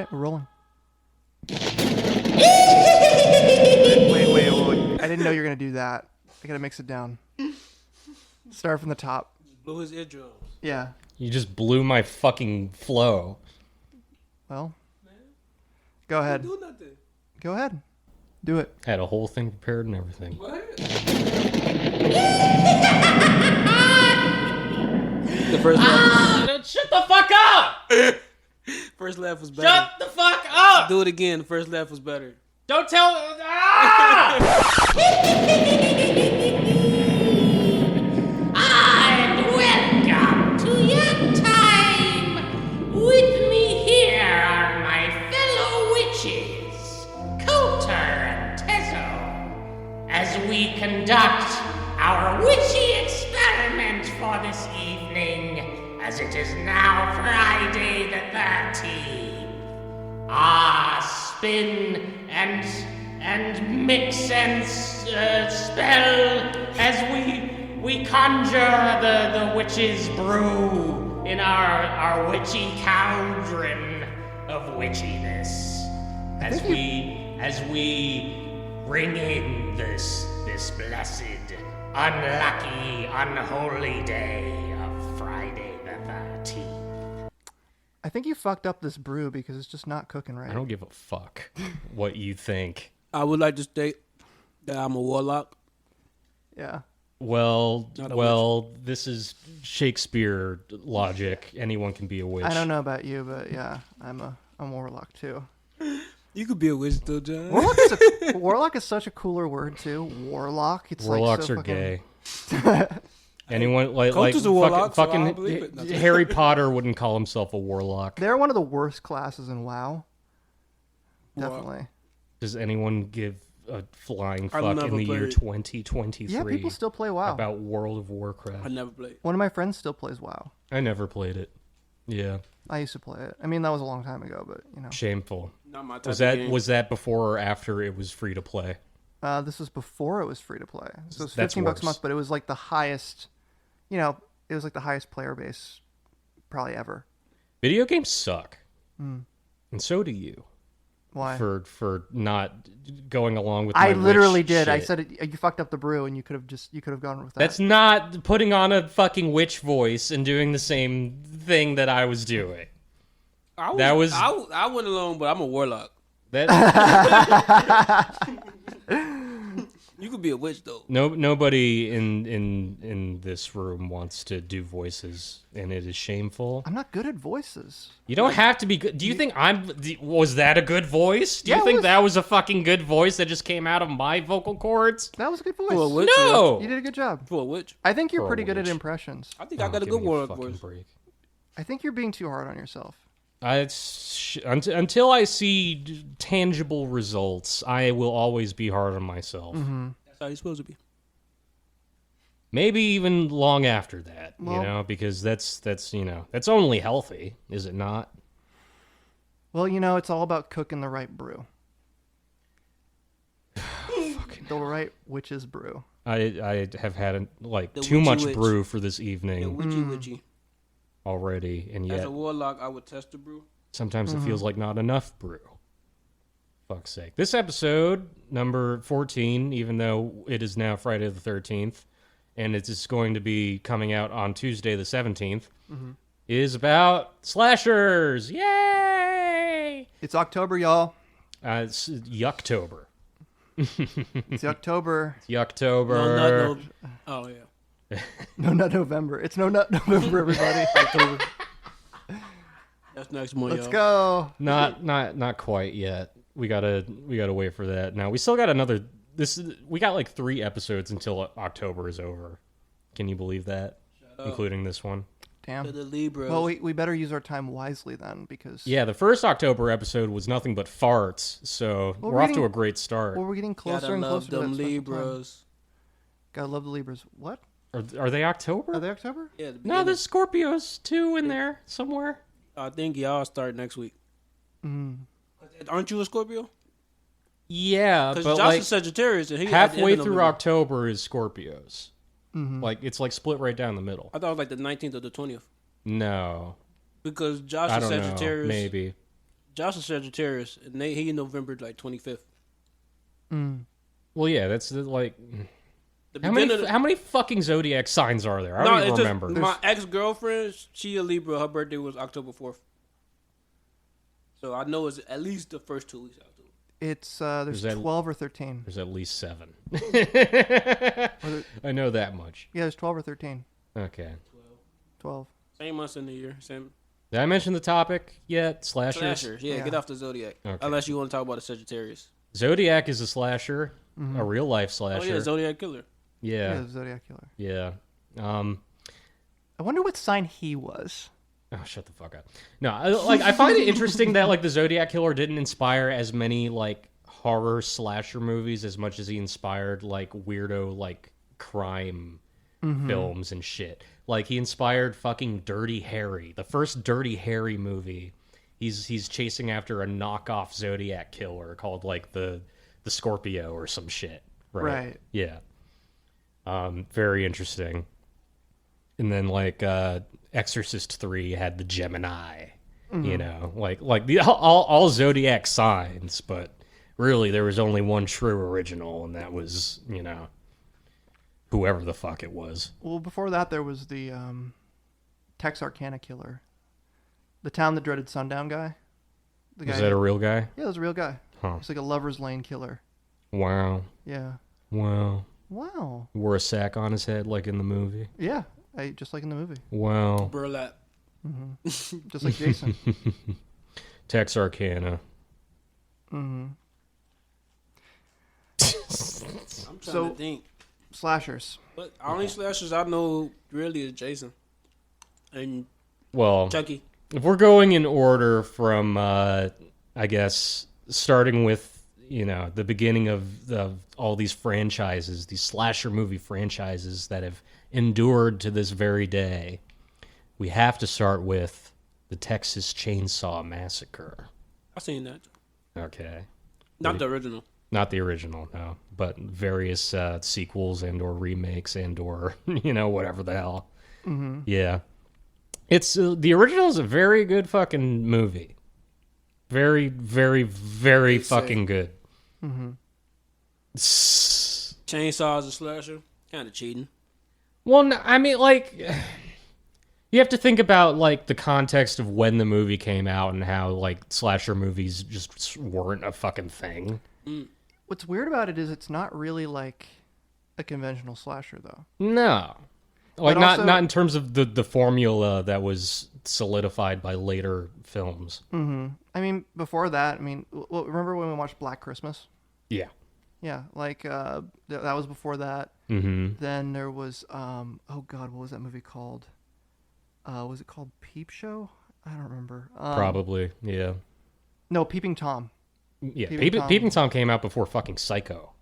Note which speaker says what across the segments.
Speaker 1: right, we're rolling. wait. I didn't know you were going to do that. I got to mix it down. Start from the top.
Speaker 2: Blew his eardrums.
Speaker 1: Yeah.
Speaker 3: You just blew my fucking flow.
Speaker 1: Well, go ahead.
Speaker 2: Do nothing.
Speaker 1: Go ahead. Do it.
Speaker 3: Had a whole thing prepared and everything.
Speaker 2: What? The first laugh.
Speaker 3: Shut the fuck up!
Speaker 2: First laugh was better.
Speaker 3: Shut the fuck up!
Speaker 2: Do it again. The first laugh was better.
Speaker 3: Don't tell. Ah!
Speaker 4: And welcome to YUK time! With me here are my fellow witches, Coulter and Tezo, as we conduct our witchy experiment for this evening, as it is now Friday the 13th. Spin and mix and spell as we conjure the witch's brew in our witchy cauldron of witchiness. As we bring in this blessed, unlucky, unholy day of Friday the 13th.
Speaker 1: I think you fucked up this brew because it's just not cooking right.
Speaker 3: I don't give a fuck what you think.
Speaker 2: I would like to state that I'm a warlock.
Speaker 1: Yeah.
Speaker 3: Well, this is Shakespeare logic. Anyone can be a witch.
Speaker 1: I don't know about you, but yeah, I'm a warlock too.
Speaker 2: You could be a witch though, John.
Speaker 1: Warlock is such a cooler word too. Warlock. It's
Speaker 3: Warlocks
Speaker 1: like so
Speaker 3: are
Speaker 1: fucking...
Speaker 3: gay. Anyone like
Speaker 2: Coach is a warlock, so I
Speaker 3: fucking
Speaker 2: believe it.
Speaker 3: Harry Potter wouldn't call himself a warlock.
Speaker 1: They're one of the worst classes in WoW.
Speaker 2: Wow.
Speaker 1: Definitely.
Speaker 3: Does anyone give a flying
Speaker 2: I've
Speaker 3: fuck
Speaker 2: never
Speaker 3: in the year
Speaker 2: played.
Speaker 3: 2023?
Speaker 1: Yeah, people still play WoW.
Speaker 3: About World of Warcraft.
Speaker 2: I never played.
Speaker 1: One of my friends still plays WoW.
Speaker 3: I never played it. Yeah,
Speaker 1: I used to play it. I mean, that was a long time ago, but you know.
Speaker 3: shameful.
Speaker 2: Not my type
Speaker 3: Was
Speaker 2: of
Speaker 3: that
Speaker 2: game.
Speaker 3: was that before or after it was free to play?
Speaker 1: This was before it was free to play. So it was
Speaker 3: That's
Speaker 1: $15 a
Speaker 3: worse.
Speaker 1: month, but it was like the highest, you know, it was like the highest player base probably ever.
Speaker 3: Video games suck, and so do you.
Speaker 1: Why?
Speaker 3: For not going along with.
Speaker 1: I
Speaker 3: my
Speaker 1: literally
Speaker 3: witch
Speaker 1: did. I
Speaker 3: shit.
Speaker 1: said you fucked up the brew, and you could have gone with that.
Speaker 3: That's not putting on a fucking witch voice and doing the same thing that I was doing.
Speaker 2: I went along, but I'm a warlock.
Speaker 3: That
Speaker 2: You could be a witch though.
Speaker 3: nobody in this room wants to do voices, and it is shameful.
Speaker 1: I'm not good at voices.
Speaker 3: You don't have to be good. Do you think was that a good voice? Do
Speaker 1: Yeah,
Speaker 3: you
Speaker 1: it
Speaker 3: think
Speaker 1: was.
Speaker 3: that was a fucking good voice that just came out of my vocal cords?
Speaker 1: That was a good voice.
Speaker 2: For a witch?
Speaker 3: No.
Speaker 1: You did a good job.
Speaker 2: For a witch.
Speaker 1: I think you're
Speaker 3: For a
Speaker 1: pretty good at
Speaker 3: witch.
Speaker 1: impressions.
Speaker 2: I think I got a
Speaker 3: Give
Speaker 2: good
Speaker 3: me
Speaker 2: warlock
Speaker 3: fucking
Speaker 2: voice.
Speaker 3: break.
Speaker 1: I think you're being too hard on yourself.
Speaker 3: Until I see tangible results, I will always be hard on myself.
Speaker 1: Mm-hmm.
Speaker 2: That's how you're supposed to be.
Speaker 3: Maybe even long after that,
Speaker 1: Well-
Speaker 3: because that's only healthy, is it not?
Speaker 1: Well, you know, it's all about cooking the right brew. The right witch's brew.
Speaker 3: I have had
Speaker 2: The
Speaker 3: too
Speaker 2: witchy
Speaker 3: much
Speaker 2: witch.
Speaker 3: brew for this
Speaker 2: Yeah,
Speaker 3: evening
Speaker 2: witchy.
Speaker 3: already, and
Speaker 2: As
Speaker 3: yet
Speaker 2: a warlock, I would test the brew.
Speaker 3: sometimes it feels like not enough brew. Fuck's sake. This episode, number 14, even though it is now Friday the 13th, and it is going to be coming out on Tuesday the 17th, is about slashers. Yay!
Speaker 1: It's October, y'all.
Speaker 3: It's Yuktober.
Speaker 1: It's October.
Speaker 3: Yuktober.
Speaker 2: Oh yeah.
Speaker 1: No Nut November. It's No Nut November, everybody.
Speaker 2: October. That's next month,
Speaker 1: Let's
Speaker 2: y'all.
Speaker 1: go.
Speaker 3: Not quite yet. We gotta wait for that. Now we still got another. We got like 3 episodes until October is over. Can you believe that? Including this one.
Speaker 1: Damn.
Speaker 2: To the Libras.
Speaker 1: Well, we better use our time wisely then, because
Speaker 3: Yeah, the first October episode was nothing but farts, so
Speaker 1: Well,
Speaker 3: we're off to
Speaker 1: reading-
Speaker 3: a great start.
Speaker 1: well, we're getting closer
Speaker 2: Gotta
Speaker 1: and
Speaker 2: love
Speaker 1: closer to that
Speaker 2: them
Speaker 1: special time.
Speaker 2: Libras.
Speaker 1: Gotta love the Libras. What?
Speaker 3: Are they October?
Speaker 1: Are they October?
Speaker 2: Yeah, the
Speaker 3: No,
Speaker 2: beginning.
Speaker 3: there's Scorpios too in there somewhere.
Speaker 2: I think y'all start next week.
Speaker 1: Mm.
Speaker 2: Aren't you a Scorpio?
Speaker 3: Yeah,
Speaker 2: Because
Speaker 3: but
Speaker 2: Josh
Speaker 3: like
Speaker 2: is Sagittarius. And he
Speaker 3: halfway
Speaker 2: at the end of
Speaker 3: through
Speaker 2: November.
Speaker 3: October is Scorpios.
Speaker 1: Mm-hmm.
Speaker 3: Like it's like split right down the middle.
Speaker 2: I thought it was like the 19th or the 20th.
Speaker 3: No,
Speaker 2: Because Josh
Speaker 3: I
Speaker 2: is
Speaker 3: don't know.
Speaker 2: Sagittarius.
Speaker 3: Maybe.
Speaker 2: Josh is Sagittarius, and he in November like 25th.
Speaker 3: Well, yeah, that's like. How many fucking zodiac signs are there? I don't even remember.
Speaker 2: My ex-girlfriend, she a Libra. Her birthday was October 4th. So I know it's at least the first 2 weeks of October.
Speaker 1: It's there's 12 or 13.
Speaker 3: There's at least 7. I know that much.
Speaker 1: Yeah, there's 12 or 13.
Speaker 3: Okay.
Speaker 1: 12.
Speaker 2: Same months in the year. Same.
Speaker 3: Did I mention the topic yet? Slashers?
Speaker 2: Yeah, get off the Zodiac. Okay. Unless you want to talk about the Sagittarius.
Speaker 3: Zodiac is a slasher, a real life slasher.
Speaker 2: Oh yeah, Zodiac Killer.
Speaker 3: Yeah,
Speaker 1: Zodiac Killer.
Speaker 3: Yeah.
Speaker 1: I wonder what sign he was.
Speaker 3: Oh, shut the fuck up. No, I find it interesting that like the Zodiac Killer didn't inspire as many like horror slasher movies as much as he inspired like weirdo like crime films and shit. Like he inspired fucking Dirty Harry. The first Dirty Harry movie, he's chasing after a knockoff Zodiac Killer called like the Scorpio or some shit. Right. Yeah. Very interesting. And then like Exorcist 3 had the Gemini, you know, like the all zodiac signs, but really there was only one true original, and that was, you know, whoever the fuck it was.
Speaker 1: Well, before that there was the Texarkana Killer, the Town That Dreaded Sundown guy. The guy.
Speaker 3: Is that a real guy?
Speaker 1: Yeah, it was a real guy.
Speaker 3: Huh.
Speaker 1: It's like a Lover's Lane killer.
Speaker 3: Wow.
Speaker 1: Yeah.
Speaker 3: Wow.
Speaker 1: Wow.
Speaker 3: Wore a sack on his head like in the movie.
Speaker 1: Yeah, just like in the movie.
Speaker 3: Wow.
Speaker 2: Burlap.
Speaker 1: Just like Jason.
Speaker 3: Texarkana.
Speaker 2: I'm trying to think.
Speaker 1: Slashers.
Speaker 2: But only slashers I know really is Jason. And Chucky.
Speaker 3: If we're going in order from, I guess, starting with, you know, the beginning of all these franchises, these slasher movie franchises that have endured to this very day, we have to start with the Texas Chain Saw Massacre.
Speaker 2: I've seen that.
Speaker 3: Okay.
Speaker 2: Not the original.
Speaker 3: Not the original, no. But various sequels and or remakes and or, you know, whatever the hell. Yeah. It's the original is a very good fucking movie. Very, very, very fucking good.
Speaker 2: Chainsaw is a slasher. Kind of cheating.
Speaker 3: Well, no, I mean, like, you have to think about, like, the context of when the movie came out and how, like, slasher movies just weren't a fucking thing.
Speaker 1: What's weird about it is it's not really, like, a conventional slasher, though.
Speaker 3: No. Like,
Speaker 1: But also-
Speaker 3: not in terms of the formula that was solidified by later films.
Speaker 1: I mean, before that, I mean, remember when we watched Black Christmas?
Speaker 3: Yeah.
Speaker 1: Yeah, like, that was before that. Then there was, oh God, what was that movie called? Was it called Peep Show? I don't remember.
Speaker 3: Probably, yeah.
Speaker 1: No, Peeping Tom.
Speaker 3: Yeah, Peeping Tom came out before fucking Psycho.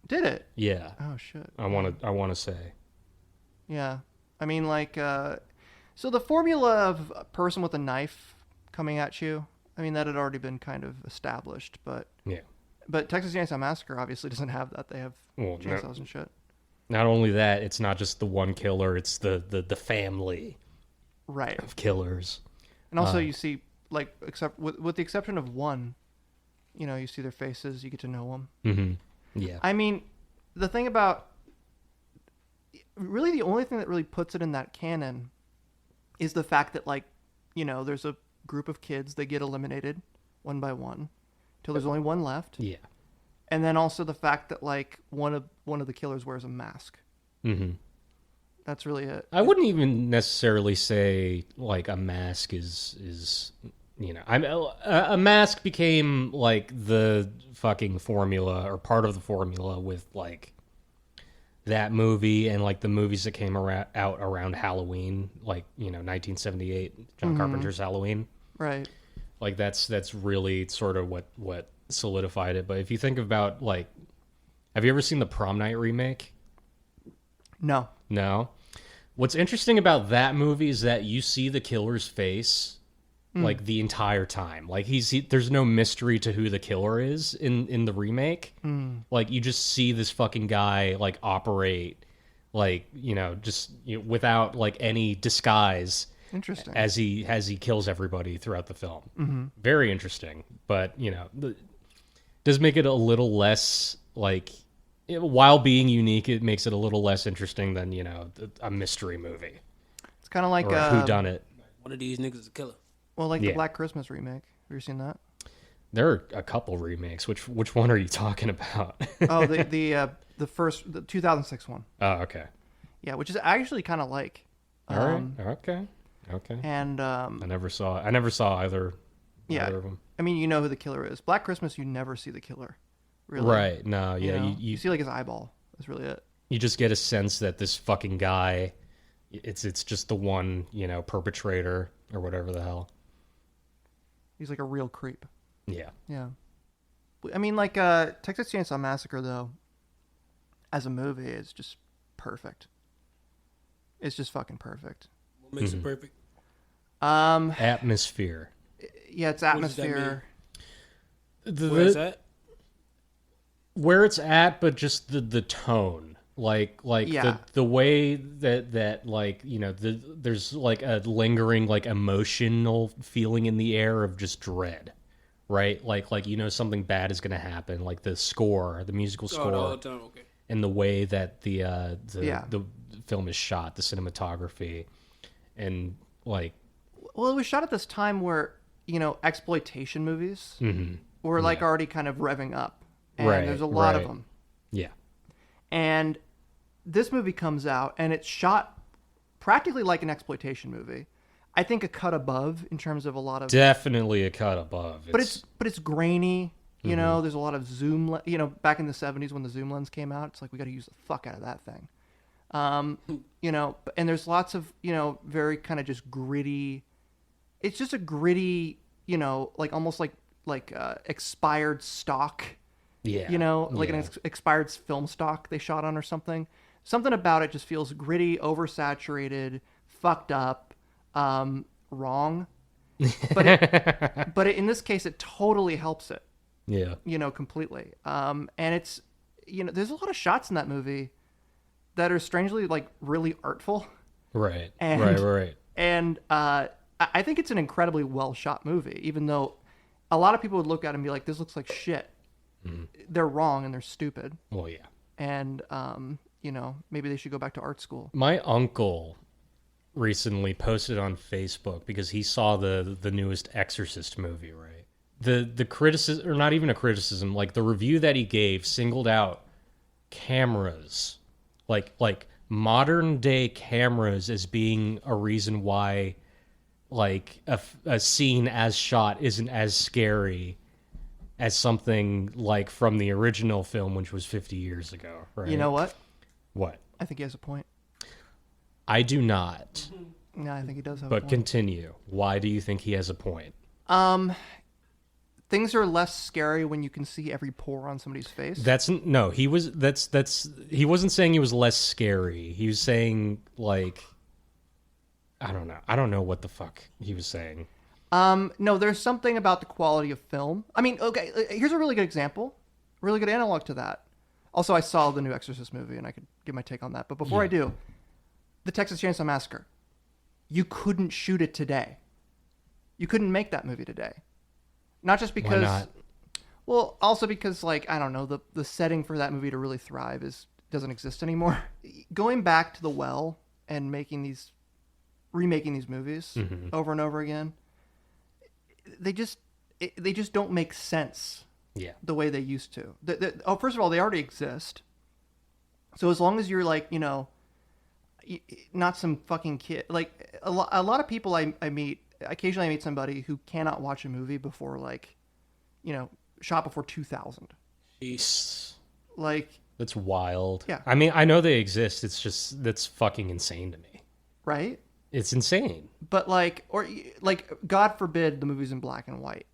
Speaker 1: Did it?
Speaker 3: Yeah.
Speaker 1: Oh, shit.
Speaker 3: I want to say.
Speaker 1: Yeah. I mean, like, so the formula of a person with a knife coming at you, I mean, that had already been kind of established, but...
Speaker 3: Yeah.
Speaker 1: But Texas Chainsaw Massacre obviously doesn't have that. They have chainsaws and shit.
Speaker 3: Not only that, it's not just the one killer, it's the family of killers.
Speaker 1: And also you see, like, except with the exception of one, you know, you see their faces, you get to know them.
Speaker 3: Yeah.
Speaker 1: I mean, the thing about... Really, the only thing that really puts it in that canon is the fact that, like, you know, there's a group of kids, they get eliminated one by one till there's only one left.
Speaker 3: Yeah.
Speaker 1: And then also the fact that, like, one of the killers wears a mask. That's really it.
Speaker 3: I wouldn't even necessarily say like a mask is you know, a mask became like the fucking formula or part of the formula with like that movie and like the movies that came out around Halloween, like, you know, 1978 John Carpenter's Halloween.
Speaker 1: Right.
Speaker 3: Like that's really sort of what solidified it. But if you think about, like, have you ever seen the Prom Night remake?
Speaker 1: No.
Speaker 3: What's interesting about that movie is that you see the killer's face like the entire time. Like there's no mystery to who the killer is in the remake. Like you just see this fucking guy like operate like, you know, just without like any disguise.
Speaker 1: Interesting.
Speaker 3: as he kills everybody throughout the film. Very interesting, but does make it a little less like, while being unique, it makes it a little less interesting than a mystery movie.
Speaker 1: It's kind of like
Speaker 3: or a whodunit.
Speaker 2: One of these niggas is a killer.
Speaker 1: Well, like the Black Christmas remake. Have you seen that?
Speaker 3: There are a couple remakes. Which one are you talking about?
Speaker 1: Oh, the 2006 one.
Speaker 3: Oh, okay.
Speaker 1: Yeah, which is actually kind of like.
Speaker 3: All right. Okay.
Speaker 1: And
Speaker 3: I never saw either.
Speaker 1: Yeah.
Speaker 3: Either of them.
Speaker 1: I mean, you know who the killer is. Black Christmas, you never see the killer. Really.
Speaker 3: Right. No. Yeah.
Speaker 1: You see like his eyeball. That's really it.
Speaker 3: You just get a sense that this fucking guy, it's just the one perpetrator or whatever the hell.
Speaker 1: He's like a real creep.
Speaker 3: Yeah.
Speaker 1: Yeah. I mean, like Texas Chainsaw Massacre, though, as a movie, is just perfect. It's just fucking perfect.
Speaker 2: What makes it perfect?
Speaker 3: Atmosphere.
Speaker 1: Yeah, it's
Speaker 2: What does that
Speaker 1: atmosphere.
Speaker 2: Where's that?
Speaker 3: Where it's at, but just the tone. Like
Speaker 1: Yeah.
Speaker 3: the way that like there's like a lingering like emotional feeling in the air of just dread, right? Like something bad is gonna happen. Like the musical score,
Speaker 2: all the time. Okay.
Speaker 3: and the way that the
Speaker 1: Yeah.
Speaker 3: the film is shot, the cinematography, and like
Speaker 1: Well, it was shot at this time where exploitation movies were like already kind of revving up, and
Speaker 3: Right,
Speaker 1: there's a lot of
Speaker 3: right.
Speaker 1: them.
Speaker 3: yeah,
Speaker 1: And this movie comes out, and it's shot practically like an exploitation movie. I think a cut above in terms of a lot of,
Speaker 3: definitely a cut above.
Speaker 1: but it's grainy. There's a lot of zoom. Back in the '70s when the zoom lens came out, it's like we got to use the fuck out of that thing. And there's lots of very kind of just gritty. It's just a gritty, like almost like expired stock.
Speaker 3: yeah,
Speaker 1: Like an expired film stock they shot on or something. Something about it just feels gritty, oversaturated, fucked up, wrong. But in this case, it totally helps it.
Speaker 3: yeah.
Speaker 1: Completely. And it's, there's a lot of shots in that movie that are strangely like really artful.
Speaker 3: Right,
Speaker 1: And-
Speaker 3: right.
Speaker 1: And I think it's an incredibly well shot movie, even though a lot of people would look at it and be like, this looks like shit. They're wrong and they're stupid.
Speaker 3: Well, yeah.
Speaker 1: And, maybe they should go back to art school.
Speaker 3: My uncle recently posted on Facebook because he saw the newest Exorcist movie, right? The criticism, or not even a criticism, like the review that he gave singled out cameras, like modern day cameras as being a reason why like a scene as shot isn't as scary as something like from the original film, which was 50 years ago, right?
Speaker 1: You know what?
Speaker 3: What?
Speaker 1: I think he has a point.
Speaker 3: I do not.
Speaker 1: No, I think he does have a
Speaker 3: But
Speaker 1: point.
Speaker 3: continue. Why do you think he has a point?
Speaker 1: Things are less scary when you can see every pore on somebody's face.
Speaker 3: He wasn't saying he was less scary. He was saying like I don't know what the fuck he was saying.
Speaker 1: No, there's something about the quality of film. I mean, okay, here's a really good example. Really good analog to that. Also, I saw the new Exorcist movie, and I could give my take on that. But before I do, the Texas Chainsaw Massacre. You couldn't shoot it today. You couldn't make that movie today. Not just because...
Speaker 3: Why not?
Speaker 1: Well, also because, like, I don't know, the setting for that movie to really thrive doesn't exist anymore. Going back to the well and remaking these movies over and over again, they just don't make sense.
Speaker 3: Yeah.
Speaker 1: The way they used to. First of all, they already exist. So as long as you're like, not some fucking kid. Like a lot of people I meet, occasionally I meet somebody who cannot watch a movie before like, shot before 2000.
Speaker 3: Jeez.
Speaker 1: Like.
Speaker 3: That's wild.
Speaker 1: Yeah.
Speaker 3: I mean, I know they exist. It's just, that's fucking insane to me.
Speaker 1: Right?
Speaker 3: It's insane.
Speaker 1: But like, God forbid the movie's in black and white.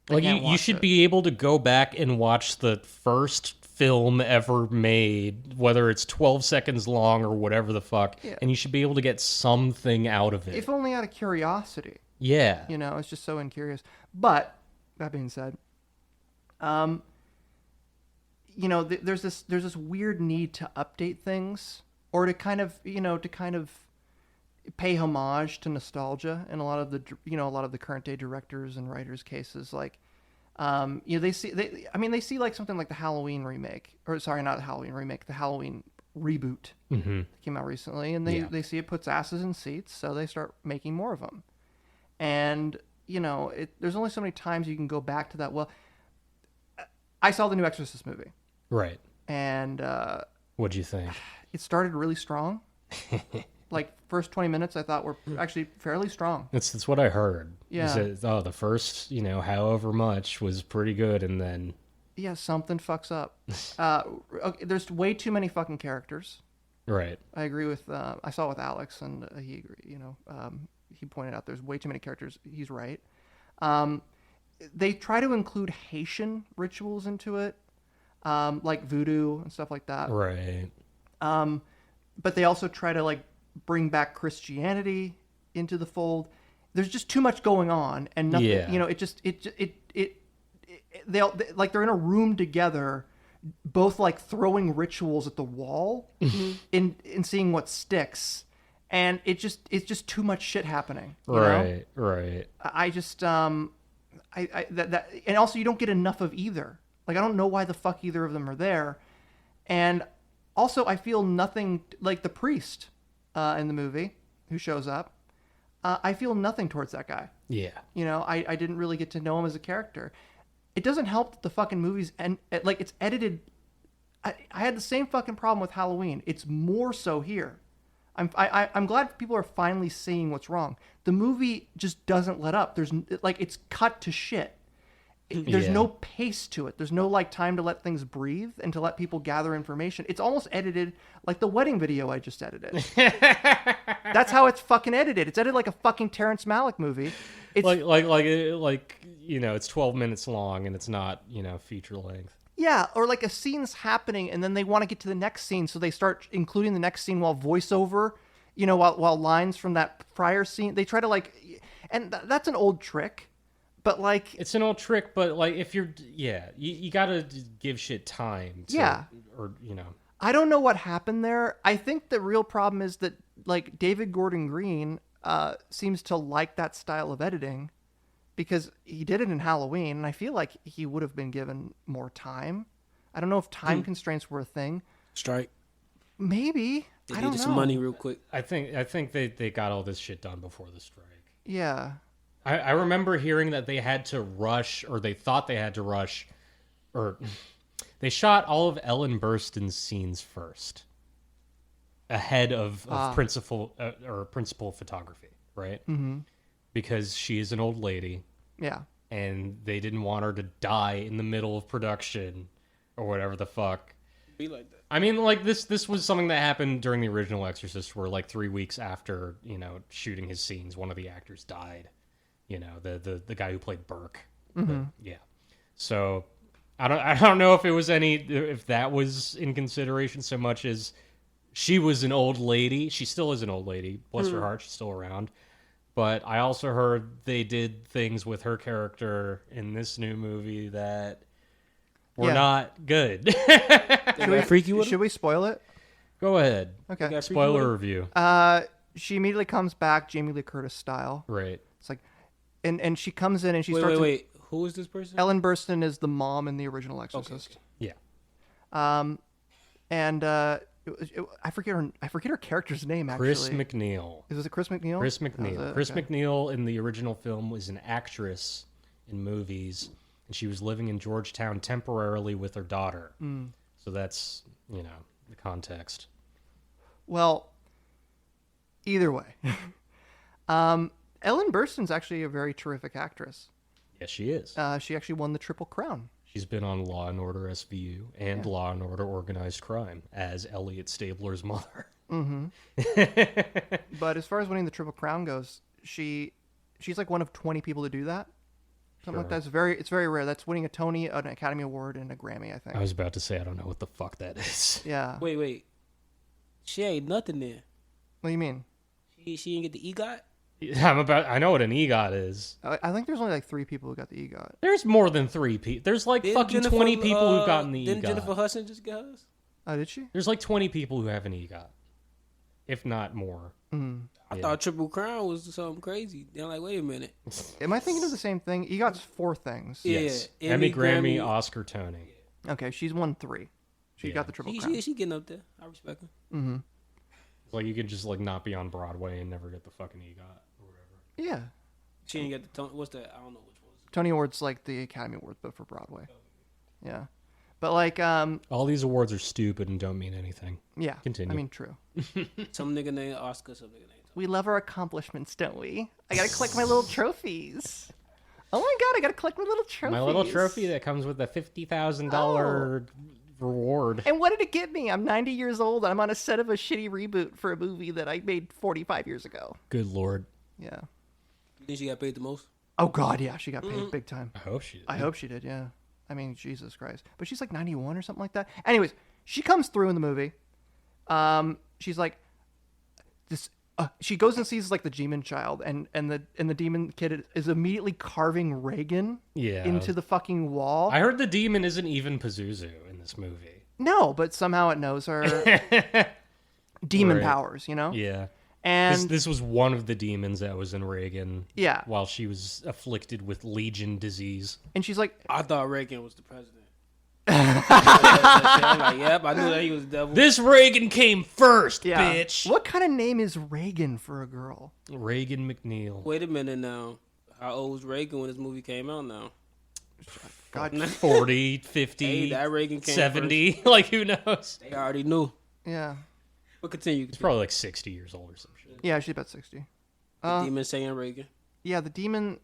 Speaker 3: Like you should be able to go back and watch the first film ever made, whether it's 12 seconds long or whatever the fuck, and you should be able to get something out of it.
Speaker 1: If only out of curiosity.
Speaker 3: Yeah.
Speaker 1: It's just so incurious. But that being said, there's this weird need to update things or to kind of, pay homage to nostalgia in a lot of the current day directors and writers cases. Like, they see like something like the Halloween remake, or sorry, not the Halloween remake, the Halloween reboot that came out recently, and they see it puts asses in seats, so they start making more of them. And there's only so many times you can go back to that. Well, I saw the new Exorcist movie,
Speaker 3: Right.
Speaker 1: and
Speaker 3: What'd you think?
Speaker 1: it started really strong. Like first 20 minutes I thought were actually fairly strong.
Speaker 3: That's what I heard.
Speaker 1: Yeah.
Speaker 3: The first, however much was pretty good, and then
Speaker 1: Something fucks up. Okay, there's way too many fucking characters.
Speaker 3: right.
Speaker 1: I agree with I saw it with Alex, and he agreed, he pointed out there's way too many characters. He's right. They try to include Haitian rituals into it, like voodoo and stuff like that.
Speaker 3: Right.
Speaker 1: But they also try to like bring back Christianity into the fold. There's just too much going on, and nothing.
Speaker 3: Yeah.
Speaker 1: They're in a room together, both like throwing rituals at the wall, in seeing what sticks, and it's just too much shit happening.
Speaker 3: Right.
Speaker 1: I just and also you don't get enough of either. Like I don't know why the fuck either of them are there, and also I feel nothing like the priest in the movie who shows up. I feel nothing towards that guy.
Speaker 3: Yeah.
Speaker 1: I didn't really get to know him as a character. It doesn't help that the fucking movie's like it's edited. I had the same fucking problem with Halloween. It's more so here. I'm glad people are finally seeing what's wrong. The movie just doesn't let up. There's like it's cut to shit. There's no pace to it. There's no like time to let things breathe and to let people gather information. It's almost edited like the wedding video I just edited. That's how it's fucking edited. It's edited like a fucking Terrence Malick movie. It's it's 12 minutes long and it's not, feature length. Yeah, or like a scene's happening and then they want to get to the next scene, so they start including the next scene while voiceover, while lines from that prior scene. They try to and that's an old trick. But
Speaker 3: it's an old trick, but if you're, you gotta give shit time. I
Speaker 1: don't know what happened there. I think the real problem is that David Gordon Green seems to like that style of editing because he did it in Halloween, and I feel like he would have been given more time. I don't know if time constraints were a thing.
Speaker 2: Strike.
Speaker 1: Maybe.
Speaker 2: They
Speaker 1: I don't
Speaker 2: needed
Speaker 1: know.
Speaker 2: some money real quick.
Speaker 3: I think they got all this shit done before the strike.
Speaker 1: Yeah.
Speaker 3: I remember hearing that they had to rush, or they thought they had to rush, or they shot all of Ellen Burstyn's scenes first, ahead of principal photography, right? Mm-hmm. Because she is an old lady.
Speaker 1: Yeah.
Speaker 3: And they didn't want her to die in the middle of production, or whatever the fuck.
Speaker 2: Be like that.
Speaker 3: I mean, this was something that happened during the original Exorcist, where 3 weeks after shooting his scenes, one of the actors died. The guy who played Burke.
Speaker 1: Mm-hmm.
Speaker 3: Yeah. So I don't know if that was in consideration so much as she was an old lady. She still is an old lady. Bless her heart, she's still around. But I also heard they did things with her character in this new movie that were not good.
Speaker 1: Should we spoil it?
Speaker 3: Go ahead.
Speaker 1: Okay.
Speaker 3: Spoiler review.
Speaker 1: She immediately comes back, Jamie Lee Curtis style.
Speaker 3: Right.
Speaker 1: It's like, and she comes in and she starts.
Speaker 2: Wait. Who is this person?
Speaker 1: Ellen Burstyn is the mom in the original Exorcist.
Speaker 3: Okay.
Speaker 1: Yeah. And I forget her character's name actually.
Speaker 3: Chris McNeil.
Speaker 1: Was it Chris McNeil?
Speaker 3: Chris McNeil. Chris McNeil in the original film was an actress in movies, and she was living in Georgetown temporarily with her daughter. Mm. So that's the context.
Speaker 1: Well, either way. Ellen Burstyn's actually a very terrific actress.
Speaker 3: Yes, she is.
Speaker 1: She actually won the Triple Crown.
Speaker 3: She's been on Law & Order SVU and Law & Order Organized Crime as Elliot Stabler's mother.
Speaker 1: Mm-hmm. But as far as winning the Triple Crown goes, she's like one of 20 people to do that. Something like that. It's very rare. That's winning a Tony, an Academy Award, and a Grammy, I think.
Speaker 3: I was about to say, I don't know what the fuck that is.
Speaker 1: Yeah.
Speaker 2: Wait. She ain't nothing there.
Speaker 1: What do you mean?
Speaker 2: She didn't get the EGOT?
Speaker 3: I know what an EGOT is.
Speaker 1: I think there's only 3 people who got the EGOT.
Speaker 3: There's more than 3 people. There's fucking 20 people who've gotten the EGOT.
Speaker 2: Didn't Jennifer Hudson just get hers?
Speaker 1: Oh, did she?
Speaker 3: There's 20 people who have an EGOT, if not more.
Speaker 1: Mm.
Speaker 2: I thought Triple Crown was something crazy. Then like, wait a minute.
Speaker 1: Am I thinking of the same thing? EGOT's 4 things.
Speaker 3: Yes.
Speaker 2: Yeah,
Speaker 3: Emmy, Grammy, Oscar, Tony.
Speaker 1: Okay, she's won 3. She got the Triple Crown.
Speaker 2: She getting up there. I respect her.
Speaker 1: Mm-hmm.
Speaker 3: Like, you could just, like, not be on Broadway and never get the fucking EGOT or whatever.
Speaker 1: Yeah.
Speaker 2: She didn't get the Tony. What's that? I don't know which one.
Speaker 1: Tony Awards like the Academy Awards, but for Broadway. Yeah. But like,
Speaker 3: all these awards are stupid and don't mean anything.
Speaker 1: yeah.
Speaker 3: Continue.
Speaker 1: I mean, true.
Speaker 2: Some nigga named Oscar, some nigga named Tony.
Speaker 1: We love our accomplishments, don't we? I gotta collect my little trophies. Oh my god, I gotta collect my little trophies.
Speaker 3: My little trophy that comes with a $50,000 reward.
Speaker 1: And what did it get me? I'm 90 years old and I'm on a set of a shitty reboot for a movie that I made 45 years ago.
Speaker 3: Good lord.
Speaker 1: Yeah.
Speaker 2: You think she got paid the most?
Speaker 1: Oh god, yeah, she got paid big time.
Speaker 3: I hope she did.
Speaker 1: I hope she did, yeah. I mean, Jesus Christ. But she's like 91 or something like that. Anyways, she comes through in the movie. She's like, this. She goes and sees like the demon child, and the demon kid is immediately carving Reagan into the fucking wall.
Speaker 3: I heard the demon isn't even Pazuzu in this movie.
Speaker 1: No, but somehow it knows her demon powers, you know?
Speaker 3: Yeah.
Speaker 1: And
Speaker 3: this was one of the demons that was in Reagan.
Speaker 1: Yeah.
Speaker 3: While she was afflicted with Legion disease.
Speaker 1: And she's like,
Speaker 2: I thought Reagan was the president. I'm like, yep, I knew that he was the devil.
Speaker 3: This Reagan came first,
Speaker 1: yeah.
Speaker 3: bitch.
Speaker 1: What kind of name is Reagan for a girl?
Speaker 3: Reagan McNeil.
Speaker 2: Wait a minute now. How old was Reagan when this movie came out now?
Speaker 1: God.
Speaker 3: 40, 50,
Speaker 2: Hey, that Reagan came
Speaker 3: 70. Like, who knows?
Speaker 2: They already knew.
Speaker 1: Yeah.
Speaker 2: But continue.
Speaker 3: It's probably like 60 years old or some shit.
Speaker 1: Yeah, she's about 60.
Speaker 2: The demon saying Reagan.
Speaker 1: Yeah, the demon.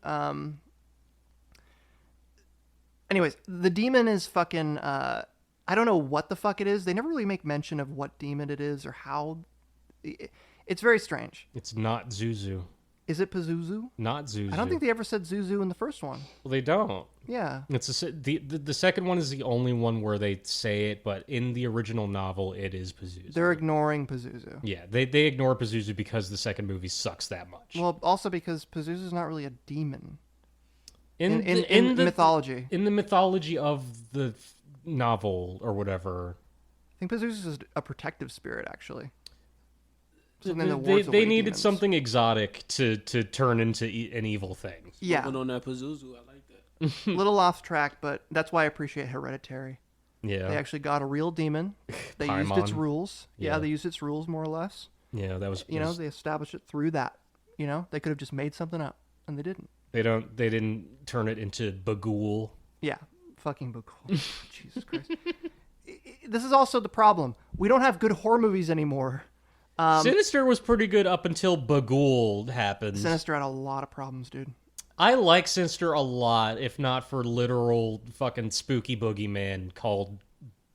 Speaker 1: Anyways, the demon is fucking. I don't know what the fuck it is. They never really make mention of what demon it is or how. It's very strange.
Speaker 3: It's not Zuzu.
Speaker 1: Is it Pazuzu?
Speaker 3: Not Zuzu.
Speaker 1: I don't think they ever said Zuzu in the first one.
Speaker 3: Well, they don't.
Speaker 1: Yeah.
Speaker 3: It's the second one is the only one where they say it, but in the original novel, it is Pazuzu.
Speaker 1: They're ignoring Pazuzu.
Speaker 3: Yeah, they ignore Pazuzu because the second movie sucks that much.
Speaker 1: Well, also because Pazuzu's not really a demon.
Speaker 3: In
Speaker 1: the mythology.
Speaker 3: In the mythology of the novel or whatever.
Speaker 1: I think Pazuzu is a protective spirit, actually.
Speaker 3: They needed
Speaker 1: demons.
Speaker 3: something exotic to turn into an evil thing.
Speaker 1: Yeah.
Speaker 2: Smoking on that Pazuzu, I like that.
Speaker 1: A little off track, but that's why I appreciate Hereditary.
Speaker 3: Yeah.
Speaker 1: They actually got a real demon. They used its rules. Yeah, they used its rules more or less.
Speaker 3: Yeah, that was.
Speaker 1: You know, they established it through that. You know, they could have just made something up, and they didn't.
Speaker 3: They didn't turn it into Bagul.
Speaker 1: Yeah, fucking Bagul. Jesus Christ. This is also the problem. We don't have good horror movies anymore.
Speaker 3: Sinister was pretty good up until Bagul happened.
Speaker 1: Sinister had a lot of problems, dude.
Speaker 3: I like Sinister a lot, if not for literal fucking spooky boogeyman called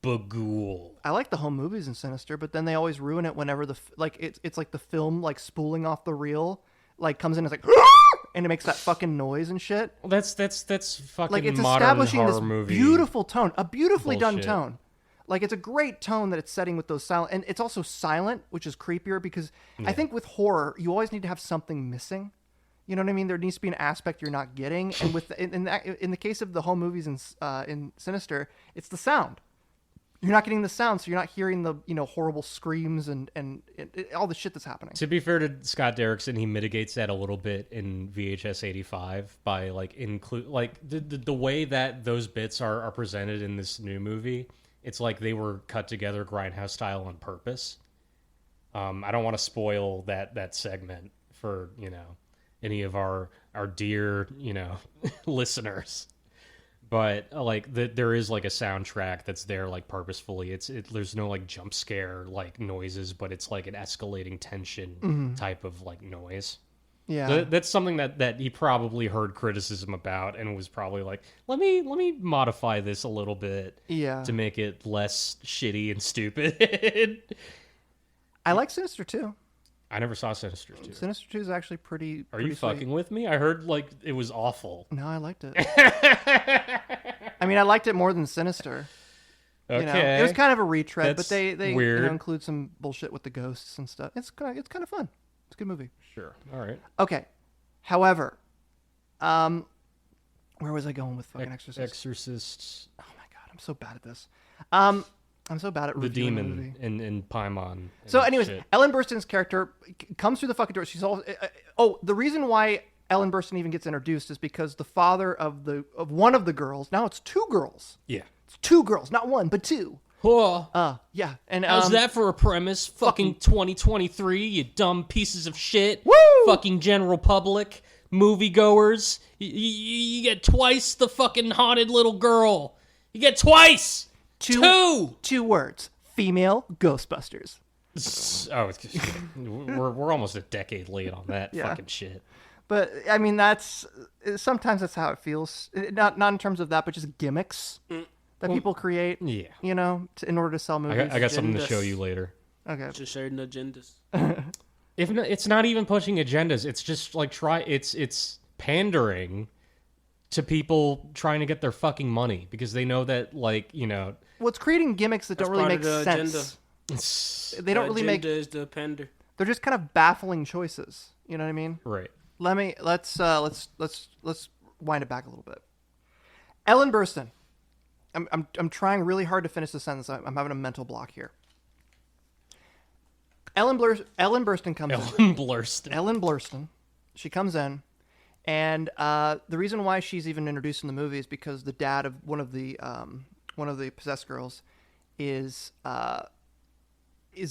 Speaker 3: Bagul.
Speaker 1: I like the home movies in Sinister, but then they always ruin it whenever it's like the film like spooling off the reel like comes in and it's like and it makes that fucking noise and shit.
Speaker 3: Well, that's fucking
Speaker 1: like it's
Speaker 3: modern
Speaker 1: establishing
Speaker 3: horror
Speaker 1: this
Speaker 3: movie.
Speaker 1: beautiful tone, a beautifully done
Speaker 3: Bullshit.
Speaker 1: tone. Like it's a great tone that it's setting with those silent, and it's also silent, which is creepier because I think with horror you always need to have something missing. You know what I mean? There needs to be an aspect you're not getting, and with in the case of the home movies in Sinister, it's the sound. You're not getting the sound, so you're not hearing the horrible screams and all the shit that's happening.
Speaker 3: To be fair to Scott Derrickson, he mitigates that a little bit in VHS 85 by include the way that those bits are presented in this new movie. It's like they were cut together Grindhouse style on purpose. I don't want to spoil that segment for any of our dear listeners. But there is like a soundtrack that's there like purposefully. There's no like jump scare like noises, but it's like an escalating tension type of like noise.
Speaker 1: Yeah,
Speaker 3: that's something that he probably heard criticism about and was probably like, let me modify this a little bit, to make it less shitty and stupid.
Speaker 1: I like Sinister 2.
Speaker 3: I never saw Sinister 2.
Speaker 1: Sinister 2 is actually pretty.
Speaker 3: Are you fucking with me? I heard like it was awful.
Speaker 1: No, I liked it. I mean, I liked it more than Sinister.
Speaker 3: Okay,
Speaker 1: it was kind of a retread,
Speaker 3: That's
Speaker 1: but they
Speaker 3: weird.
Speaker 1: Include some bullshit with the ghosts and stuff. It's kind of fun. It's a good movie.
Speaker 3: Sure. All right.
Speaker 1: Okay. However, where was I going with fucking Exorcist?
Speaker 3: Exorcists.
Speaker 1: Oh my god, I'm so bad at this. I'm so bad at
Speaker 3: the
Speaker 1: reviewing the movie.
Speaker 3: demon in Paimon.
Speaker 1: So,
Speaker 3: and
Speaker 1: anyways,
Speaker 3: shit.
Speaker 1: Ellen Burstyn's character comes through the fucking door. She's all. The reason why Ellen Burstyn even gets introduced is because the father of one of the girls. Now it's two girls.
Speaker 3: Yeah.
Speaker 1: It's two girls, not one, but two.
Speaker 3: Oh,
Speaker 1: Yeah, and
Speaker 3: how's that for a premise? Fucking 2023, you dumb pieces of shit.
Speaker 1: Woo!
Speaker 3: Fucking general public, moviegoers. You get twice the fucking haunted little girl. You get twice.
Speaker 1: Two words: female Ghostbusters.
Speaker 3: Oh, we're almost a decade late on that
Speaker 1: Yeah.
Speaker 3: fucking shit.
Speaker 1: But I mean, sometimes that's how it feels. Not in terms of that, but just gimmicks that people create.
Speaker 3: Yeah.
Speaker 1: You know, in order to sell movies.
Speaker 3: I got something to
Speaker 2: Agendas.
Speaker 3: show you later.
Speaker 1: Okay.
Speaker 2: Just certain agendas.
Speaker 3: If not, it's not even pushing agendas. It's just like it's pandering to people trying to get their fucking money because they know that, like, you know.
Speaker 1: Well, it's creating gimmicks that don't really
Speaker 2: part
Speaker 1: make
Speaker 2: of the
Speaker 1: sense.
Speaker 3: It's,
Speaker 1: They don't really make.
Speaker 2: Agenda is the pender.
Speaker 1: They're just kind of baffling choices. You know what I mean?
Speaker 3: right.
Speaker 1: Let's wind it back a little bit. Ellen Burstyn. I'm trying really hard to finish the sentence. I'm having a mental block here. Ellen Burstyn comes in. Ellen Burstyn. She comes in, and the reason why she's even introduced in the movie is because the dad of one of the possessed girls is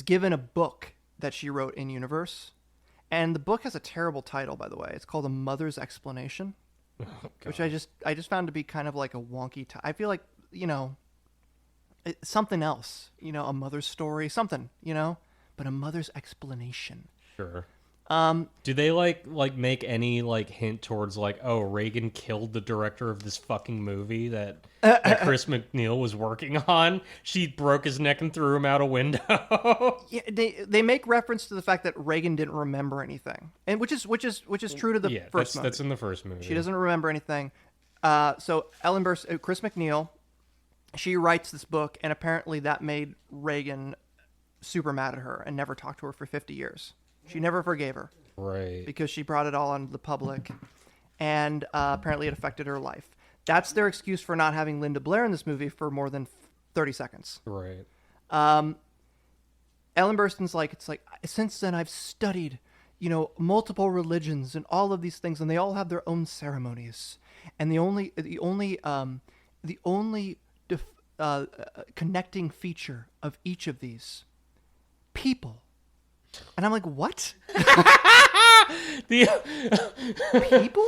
Speaker 1: given a book that she wrote in universe, and the book has a terrible title, by the way. It's called A Mother's Explanation, which I just found to be kind of like a wonky. I feel like, you know, something else, you know, a mother's story, something, you know. But A Mother's Explanation.
Speaker 3: Sure. Do they like make any like hint towards like, oh, Reagan killed the director of this fucking movie that Chris McNeil was working on? She broke his neck and threw him out a window.
Speaker 1: Yeah, they make reference to the fact that Reagan didn't remember anything, and which is true to the first movie.
Speaker 3: That's in the first movie.
Speaker 1: She doesn't remember anything. So Chris McNeil, she writes this book, and apparently that made Reagan super mad at her and never talked to her for 50 years. She never forgave her.
Speaker 3: Right.
Speaker 1: Because she brought it all onto the public, and apparently it affected her life. That's their excuse for not having Linda Blair in this movie for more than 30 seconds.
Speaker 3: Right.
Speaker 1: Ellen Burstyn's like, it's like, since then I've studied, you know, multiple religions and all of these things, and they all have their own ceremonies. And the only connecting feature of each of these people. And I'm like, what? People?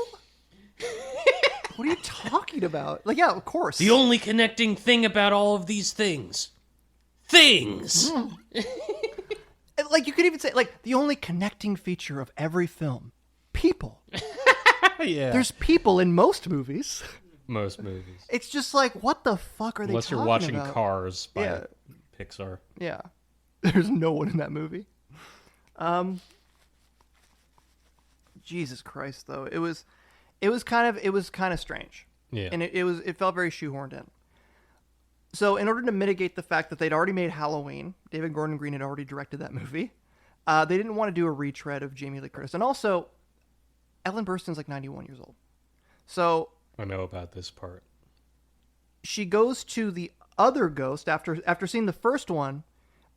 Speaker 1: What are you talking about? Like, yeah, of course.
Speaker 3: The only connecting thing about all of these things.
Speaker 1: Like, you could even say, like, the only connecting feature of every film. People.
Speaker 3: Yeah.
Speaker 1: There's people in most movies.
Speaker 3: Most movies.
Speaker 1: It's just like, what the fuck are they
Speaker 3: Unless
Speaker 1: talking
Speaker 3: you're watching
Speaker 1: about?
Speaker 3: Cars by
Speaker 1: Yeah.
Speaker 3: Pixar.
Speaker 1: Yeah. There's no one in that movie. Jesus Christ, though. It was kind of strange.
Speaker 3: Yeah.
Speaker 1: And it felt very shoehorned in. So in order to mitigate the fact that they'd already made Halloween, David Gordon Green had already directed that movie, they didn't want to do a retread of Jamie Lee Curtis. And also, Ellen Burstyn's like 91 years old. So
Speaker 3: I know about this part.
Speaker 1: she goes to the other ghost after seeing the first one,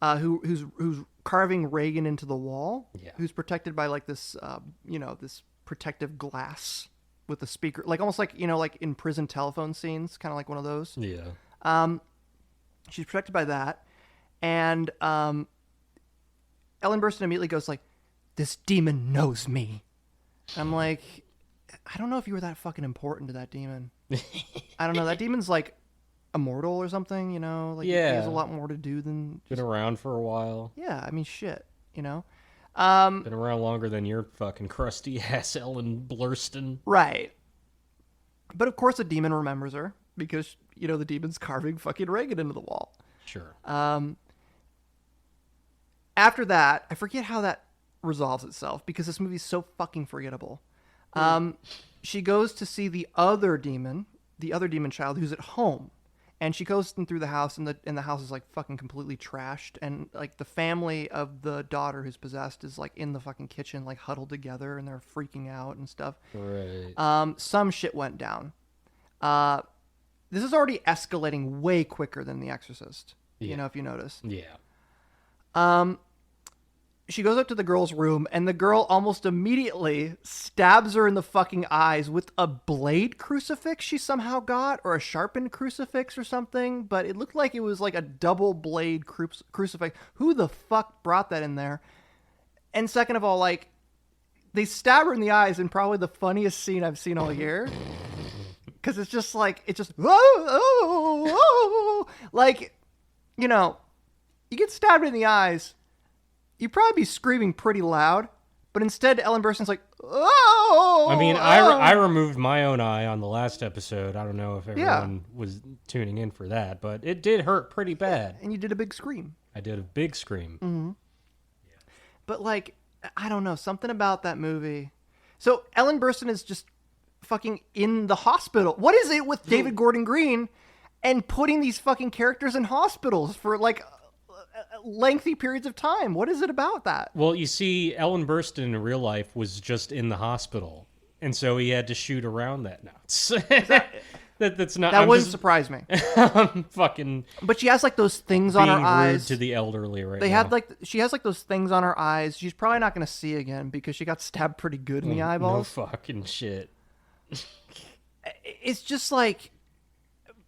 Speaker 1: who's carving Reagan into the wall.
Speaker 3: Yeah. Who's
Speaker 1: protected by like this, this protective glass with a speaker, like almost like, like in prison telephone scenes, kind of like one of those.
Speaker 3: Yeah.
Speaker 1: She's protected by that, and Ellen Burstyn immediately goes like, "This demon knows me." I'm like, I don't know if you were that fucking important to that demon. I don't know. That demon's like immortal or something, Like he has a lot more to do than
Speaker 3: Been around for a while.
Speaker 1: Yeah, I mean, shit,
Speaker 3: Been around longer than your fucking crusty ass Ellen Burstyn.
Speaker 1: Right. But of course, the demon remembers her because the demon's carving fucking Reagan into the wall.
Speaker 3: Sure.
Speaker 1: After that, I forget how that resolves itself because this movie's so fucking forgettable. She goes to see the other demon child who's at home, and she goes through the house, and the house is like fucking completely trashed, and like the family of the daughter who's possessed is like in the fucking kitchen, like huddled together, and they're freaking out and stuff.
Speaker 3: Right.
Speaker 1: Some shit went down. This is already escalating way quicker than The Exorcist. You know, if you notice.
Speaker 3: Yeah.
Speaker 1: She goes up to the girl's room, and the girl almost immediately stabs her in the fucking eyes with a blade crucifix she somehow got, or a sharpened crucifix or something, but it looked like it was like a double blade crucifix. Who the fuck brought that in there? And second of all, like, they stab her in the eyes in probably the funniest scene I've seen all year. Because it's just like, like, you know, you get stabbed in the eyes, you'd probably be screaming pretty loud, but instead Ellen Burstyn's like, oh!
Speaker 3: I mean, I removed my own eye on the last episode. I don't know if everyone was tuning in for that, but it did hurt pretty bad.
Speaker 1: And you did a big scream.
Speaker 3: I did a big scream.
Speaker 1: Mm-hmm. But, like, I don't know, something about that movie. So Ellen Burstyn is just fucking in the hospital. What is it with David Gordon Green and putting these fucking characters in hospitals for, like, lengthy periods of time? What is it about that?
Speaker 3: Well, you see, Ellen Burstyn in real life was just in the hospital, and so he had to shoot around that nuts. That's not.
Speaker 1: That wouldn't surprise me.
Speaker 3: I'm fucking.
Speaker 1: But she has like those things on her
Speaker 3: being
Speaker 1: eyes.
Speaker 3: rude to the elderly right
Speaker 1: They
Speaker 3: now.
Speaker 1: had like she has like those things on her eyes. She's probably not going to see again because she got stabbed pretty good in the eyeballs.
Speaker 3: No fucking shit.
Speaker 1: It's just like.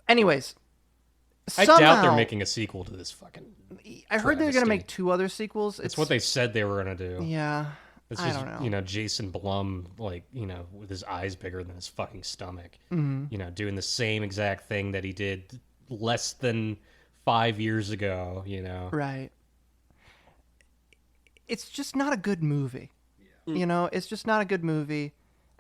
Speaker 1: Anyways.
Speaker 3: I doubt they're making a sequel to this fucking.
Speaker 1: I heard they're going to
Speaker 3: travesty.
Speaker 1: make 2 other sequels.
Speaker 3: It's what they said they were going to do.
Speaker 1: Yeah.
Speaker 3: It's
Speaker 1: I
Speaker 3: just,
Speaker 1: don't know.
Speaker 3: you know, Jason Blum, like, you know, with his eyes bigger than his fucking stomach.
Speaker 1: Mm-hmm.
Speaker 3: You know, doing the same exact thing that he did less than 5 years ago, you know.
Speaker 1: Right. It's just not a good movie. Yeah. You know, it's just not a good movie.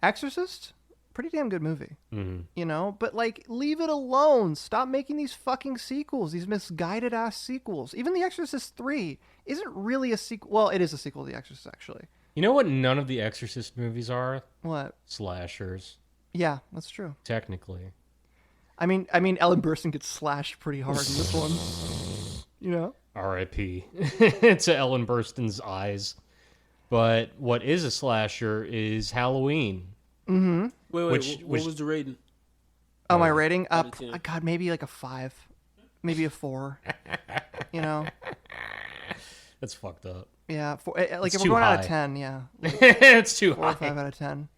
Speaker 1: Exorcist? Pretty damn good movie.
Speaker 3: Mm-hmm.
Speaker 1: You know, but like, leave it alone. Stop making these fucking sequels, these misguided ass sequels. Even The Exorcist 3 isn't really a sequel. Well, it is a sequel to The Exorcist, actually.
Speaker 3: You know what none of the Exorcist movies are?
Speaker 1: What?
Speaker 3: Slashers.
Speaker 1: Yeah, that's true.
Speaker 3: Technically.
Speaker 1: I mean, Ellen Burstyn gets slashed pretty hard in this one. You know?
Speaker 3: R.I.P. to Ellen Burstyn's eyes. But what is a slasher is Halloween.
Speaker 1: Mm-hmm.
Speaker 2: Wait, what was the rating?
Speaker 1: Oh, my rating?
Speaker 2: Out of 10.
Speaker 1: God, maybe like a 5. Maybe a 4. You know?
Speaker 3: That's fucked up.
Speaker 1: Yeah, like
Speaker 3: It's
Speaker 1: if we're
Speaker 3: too
Speaker 1: going out
Speaker 3: high.
Speaker 1: of 10, yeah.
Speaker 3: It's too
Speaker 1: 4 or
Speaker 3: high.
Speaker 1: 5 out of 10.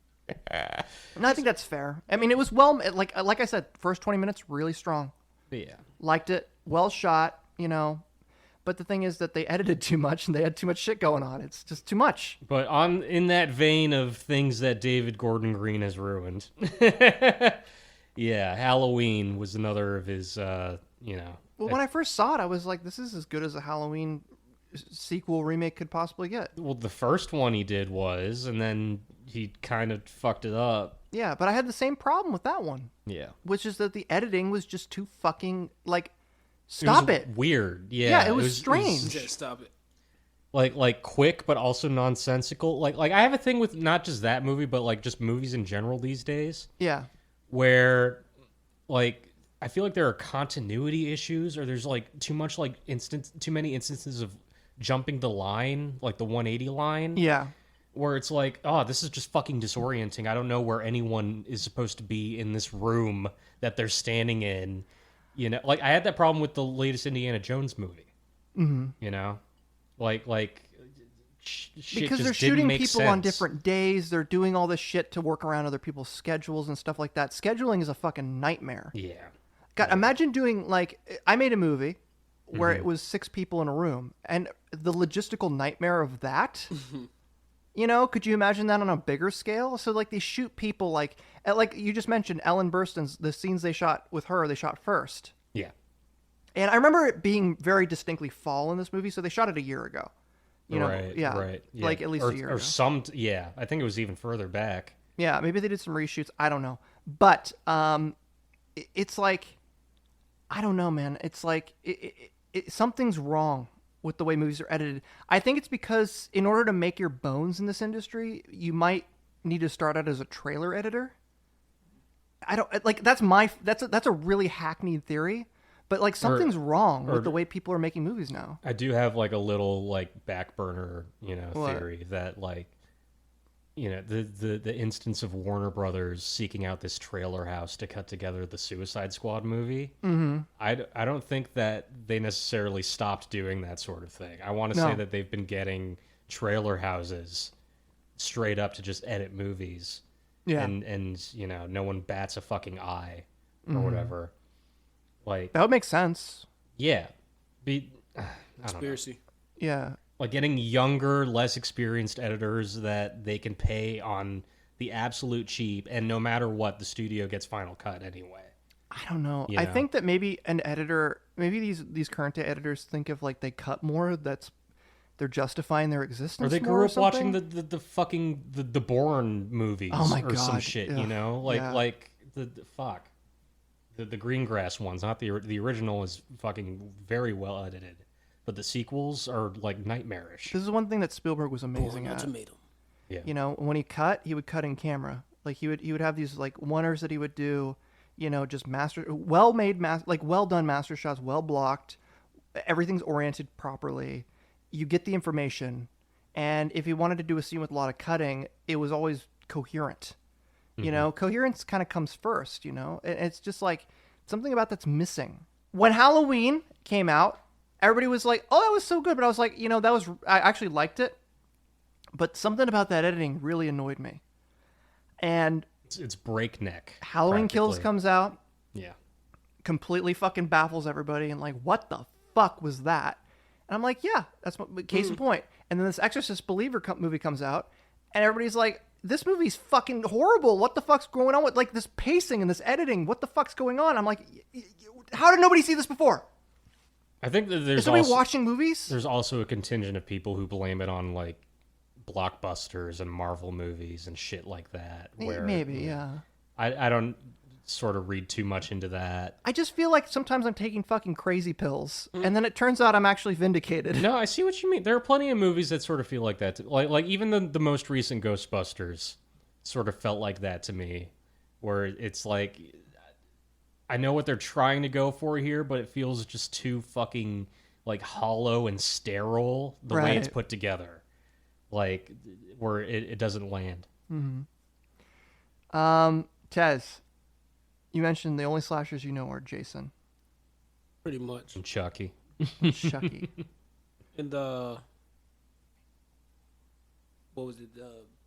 Speaker 1: No, I think that's fair. I mean, it was well, like I said, first 20 minutes, really strong.
Speaker 3: Yeah.
Speaker 1: Liked it. Well shot, you know. But the thing is that they edited too much and they had too much shit going on. It's just too much.
Speaker 3: But in that vein of things that David Gordon Green has ruined, yeah, Halloween was another of his, you know.
Speaker 1: Well, when I first saw it, I was like, this is as good as a Halloween sequel remake could possibly get.
Speaker 3: Well, the first one he did was, and then he kind of fucked it up.
Speaker 1: Yeah, but I had the same problem with that one.
Speaker 3: Yeah.
Speaker 1: Which is that the editing was just too fucking, like, stop it.
Speaker 3: Weird. Yeah.
Speaker 1: Yeah, it was strange.
Speaker 2: Just stop it.
Speaker 3: Like quick, but also nonsensical. Like I have a thing with not just that movie, but like just movies in general these days.
Speaker 1: Yeah.
Speaker 3: Where, like, I feel like there are continuity issues, or there's like too many instances of jumping the line, like the 180 line.
Speaker 1: Yeah.
Speaker 3: Where it's like, oh, this is just fucking disorienting. I don't know where anyone is supposed to be in this room that they're standing in. You know, like I had that problem with the latest Indiana Jones movie.
Speaker 1: Mm-hmm.
Speaker 3: You know, shit
Speaker 1: because
Speaker 3: just
Speaker 1: they're
Speaker 3: didn't
Speaker 1: shooting
Speaker 3: make
Speaker 1: people on
Speaker 3: sense.
Speaker 1: different days. They're doing all this shit to work around other people's schedules and stuff like that. Scheduling is a fucking nightmare.
Speaker 3: Yeah.
Speaker 1: God, imagine doing like I made a movie where it was 6 people in a room, and the logistical nightmare of that. You know, could you imagine that on a bigger scale? So like they shoot people like you just mentioned Ellen Burstyn's, the scenes they shot with her, they shot first.
Speaker 3: Yeah.
Speaker 1: And I remember it being very distinctly fall in this movie, so they shot it a year ago. You know,
Speaker 3: right.
Speaker 1: yeah,
Speaker 3: Right. Yeah.
Speaker 1: like at least a year ago.
Speaker 3: Yeah, I think it was even further back.
Speaker 1: Yeah, maybe they did some reshoots. I don't know, but it's like, I don't know, man. It's like something's wrong with the way movies are edited. I think it's because in order to make your bones in this industry, you might need to start out as a trailer editor. I don't like that's a really hackneyed theory, but like something's wrong with the way people are making movies now.
Speaker 3: I do have like a little like back burner,
Speaker 1: What?
Speaker 3: theory that like the instance of Warner Brothers seeking out this trailer house to cut together the Suicide Squad movie. Mm-hmm. I don't think that they necessarily stopped doing that sort of thing. I want to say that they've been getting trailer houses straight up to just edit movies. Yeah. And no one bats a fucking eye or whatever. Like,
Speaker 1: that would make sense.
Speaker 3: Yeah.
Speaker 2: Conspiracy.
Speaker 1: Yeah.
Speaker 3: Like getting younger, less experienced editors that they can pay on the absolute cheap, and no matter what, the studio gets final cut anyway.
Speaker 1: I don't know. I think that maybe an editor, maybe these current day editors think of like they cut more. They're justifying their existence.
Speaker 3: Or they
Speaker 1: grew
Speaker 3: up watching the fucking the Bourne movies.
Speaker 1: Oh my
Speaker 3: or
Speaker 1: God.
Speaker 3: Some shit.
Speaker 1: Ugh.
Speaker 3: Like the fuck. The Greengrass ones, not the original is fucking very well edited. But the sequels are like nightmarish.
Speaker 1: This is one thing that Spielberg was amazing at.
Speaker 2: Yeah.
Speaker 1: When he would cut in camera. Like he would have these like oneers that he would do, just well done master shots, well blocked. Everything's oriented properly. You get the information, and if he wanted to do a scene with a lot of cutting, it was always coherent. Coherence kind of comes first. It's just like something about that's missing. When Halloween came out, everybody was like, "Oh, that was so good," but I was like, I actually liked it, but something about that editing really annoyed me. And
Speaker 3: it's breakneck.
Speaker 1: Halloween Kills comes out,
Speaker 3: yeah,
Speaker 1: completely fucking baffles everybody, and like, what the fuck was that? And I'm like, yeah, that's case in point. And then this Exorcist Believer movie comes out, and everybody's like, this movie's fucking horrible. What the fuck's going on with like this pacing and this editing? What the fuck's going on? I'm like, how did nobody see this before?
Speaker 3: I think that there's
Speaker 1: somebody watching movies.
Speaker 3: There's also a contingent of people who blame it on like blockbusters and Marvel movies and shit like that.
Speaker 1: Maybe, yeah.
Speaker 3: I don't sort of read too much into that.
Speaker 1: I just feel like sometimes I'm taking fucking crazy pills, and then it turns out I'm actually vindicated.
Speaker 3: No, I see what you mean. There are plenty of movies that sort of feel like that. Like even the most recent Ghostbusters sort of felt like that to me, where it's like, I know what they're trying to go for here, but it feels just too fucking like hollow and sterile the way it's put together. Like where it doesn't land.
Speaker 1: Mm-hmm. Tez, you mentioned the only slashers you know are Jason.
Speaker 2: Pretty much.
Speaker 3: And Chucky.
Speaker 1: Chucky.
Speaker 2: And what was it?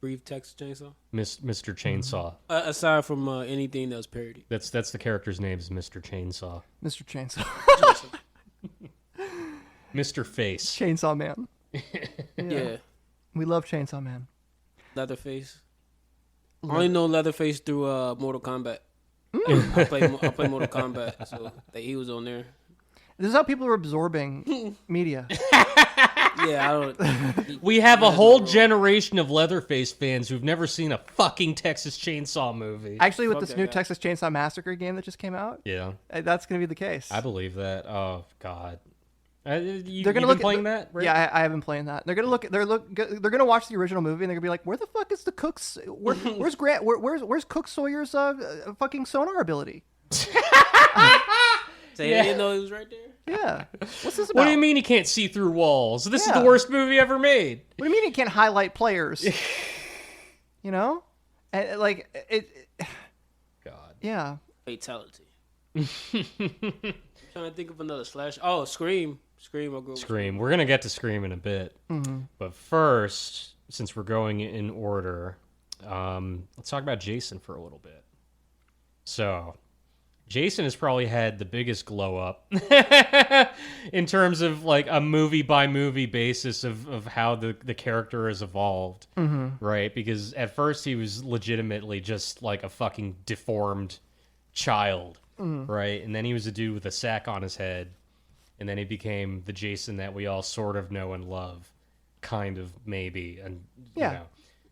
Speaker 2: Brief Texas Chainsaw?
Speaker 3: Mr. Chainsaw.
Speaker 2: Aside from anything that was parody.
Speaker 3: That's the character's name is Mr. Chainsaw.
Speaker 1: Mr. Chainsaw.
Speaker 3: Mr. Face.
Speaker 1: Chainsaw Man.
Speaker 2: Yeah.
Speaker 1: We love Chainsaw Man.
Speaker 2: Leatherface. I only know Leatherface through Mortal Kombat. I play Mortal Kombat, so he was on there.
Speaker 1: This is how people are absorbing media.
Speaker 2: Yeah, I don't.
Speaker 3: We have a whole generation of Leatherface fans who've never seen a fucking Texas Chainsaw movie.
Speaker 1: Actually, with this new Texas Chainsaw Massacre game that just came out,
Speaker 3: yeah,
Speaker 1: that's going to be the case.
Speaker 3: I believe that. Oh God,
Speaker 1: they're going to look
Speaker 3: playing that. Right?
Speaker 1: Yeah, I have been playing that. They're going to look. They're going to watch the original movie and they're going to be like, "Where the fuck is the Cook's? Where's Grant? Where's Cook Sawyer's fucking sonar ability?"
Speaker 2: Say, I didn't know he was right there.
Speaker 1: Yeah. What's this about?
Speaker 3: What do you mean he can't see through walls? This is the worst movie ever made.
Speaker 1: What do you mean he can't highlight players? And, like it.
Speaker 3: God.
Speaker 1: Yeah.
Speaker 2: Fatality. I'm trying to think of another slash. Oh, Scream.
Speaker 3: Scream. We're gonna get to Scream in a bit, but first, since we're going in order, let's talk about Jason for a little bit. So, Jason has probably had the biggest glow up in terms of like a movie by movie basis of how the character has evolved, right? Because at first he was legitimately just like a fucking deformed child, right? And then he was a dude with a sack on his head, and then he became the Jason that we all sort of know and love, kind of, maybe. And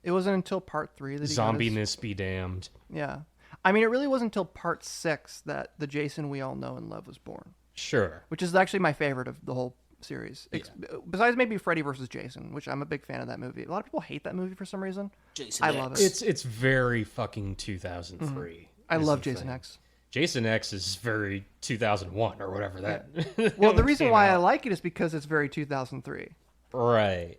Speaker 1: it wasn't until part 3 that he
Speaker 3: zombiness be damned.
Speaker 1: Yeah. I mean, it really wasn't until part 6 that the Jason we all know and love was born.
Speaker 3: Sure.
Speaker 1: Which is actually my favorite of the whole series. Yeah. Besides maybe Freddy vs. Jason, which I'm a big fan of that movie. A lot of people hate that movie for some reason.
Speaker 2: Jason
Speaker 1: I
Speaker 2: X.
Speaker 1: love it.
Speaker 3: It's very fucking 2003.
Speaker 1: I love Jason X.
Speaker 3: Jason X is very 2001 or whatever that.
Speaker 1: Well, the reason why I like it is because it's very 2003.
Speaker 3: Right.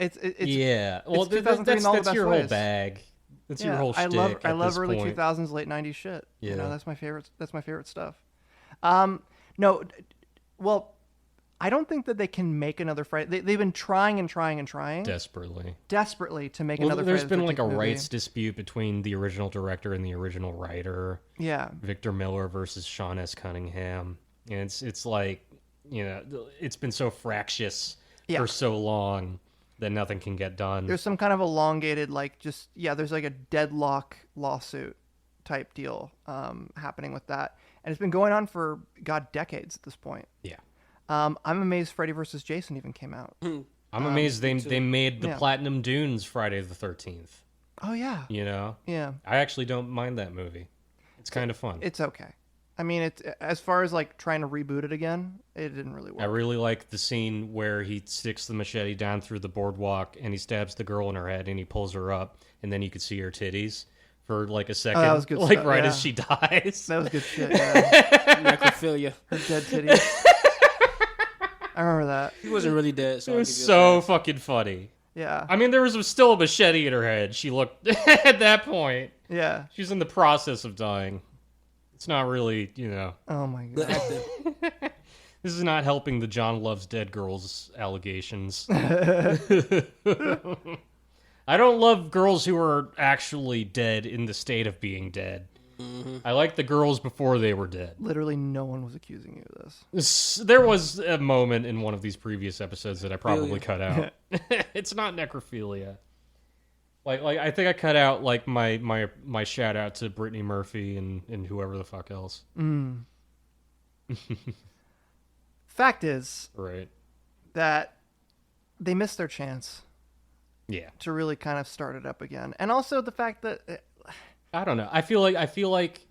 Speaker 1: It's
Speaker 3: yeah. Well,
Speaker 1: it's 2003 in all the
Speaker 3: that's
Speaker 1: best
Speaker 3: your whole
Speaker 1: ways.
Speaker 3: bag. That's your whole shtick.
Speaker 1: I love
Speaker 3: this
Speaker 1: early
Speaker 3: point.
Speaker 1: 2000s, late 90s shit.
Speaker 3: Yeah.
Speaker 1: You know, that's my favorite stuff. No, well, I don't think that they can make another Friday. They've been trying and trying and trying desperately to make another.
Speaker 3: There's
Speaker 1: Friday the
Speaker 3: been like a
Speaker 1: 13th movie.
Speaker 3: rights dispute between the original director and the original writer.
Speaker 1: Yeah,
Speaker 3: Victor Miller versus Sean S. Cunningham, and it's like, you know, it's been so fractious for so long that nothing can get done.
Speaker 1: There's some kind of elongated, there's like a deadlock lawsuit type deal happening with that, and it's been going on for decades at this point.
Speaker 3: Yeah.
Speaker 1: I'm amazed Freddy vs. Jason even came out.
Speaker 3: I'm amazed they made the Platinum Dunes Friday the 13th.
Speaker 1: Oh yeah.
Speaker 3: You know?
Speaker 1: Yeah.
Speaker 3: I actually don't mind that movie. It's kind of fun.
Speaker 1: It's okay. I mean, it's as far as like trying to reboot it again, it didn't really work.
Speaker 3: I really like the scene where he sticks the machete down through the boardwalk and he stabs the girl in her head and he pulls her up and then you could see her titties for like a second.
Speaker 1: That was good
Speaker 3: like
Speaker 1: stuff,
Speaker 3: right
Speaker 1: yeah.
Speaker 3: as she dies.
Speaker 1: That was good shit. Yeah.
Speaker 2: Necrophilia.
Speaker 1: Her dead titties. I remember that.
Speaker 2: He wasn't really dead. So
Speaker 3: It was so fucking funny.
Speaker 1: Yeah.
Speaker 3: I mean, there was still a machete in her head. She looked at that point.
Speaker 1: Yeah.
Speaker 3: She's in the process of dying. It's not really, you know.
Speaker 1: Oh my
Speaker 2: Good
Speaker 1: god.
Speaker 2: acting.
Speaker 3: This is not helping the John Loves Dead girls allegations. I don't love girls who are actually dead in the state of being dead. Mm-hmm. I like the girls before they were dead.
Speaker 1: Literally no one was accusing you of this.
Speaker 3: There was a moment in one of these previous episodes that I probably cut out. It's not necrophilia. Like I think I cut out like my shout out to Brittany Murphy and whoever the fuck else.
Speaker 1: Fact is
Speaker 3: Right.
Speaker 1: that they missed their chance
Speaker 3: Yeah.
Speaker 1: to really kind of start it up again. And also the fact that
Speaker 3: I don't know. I feel like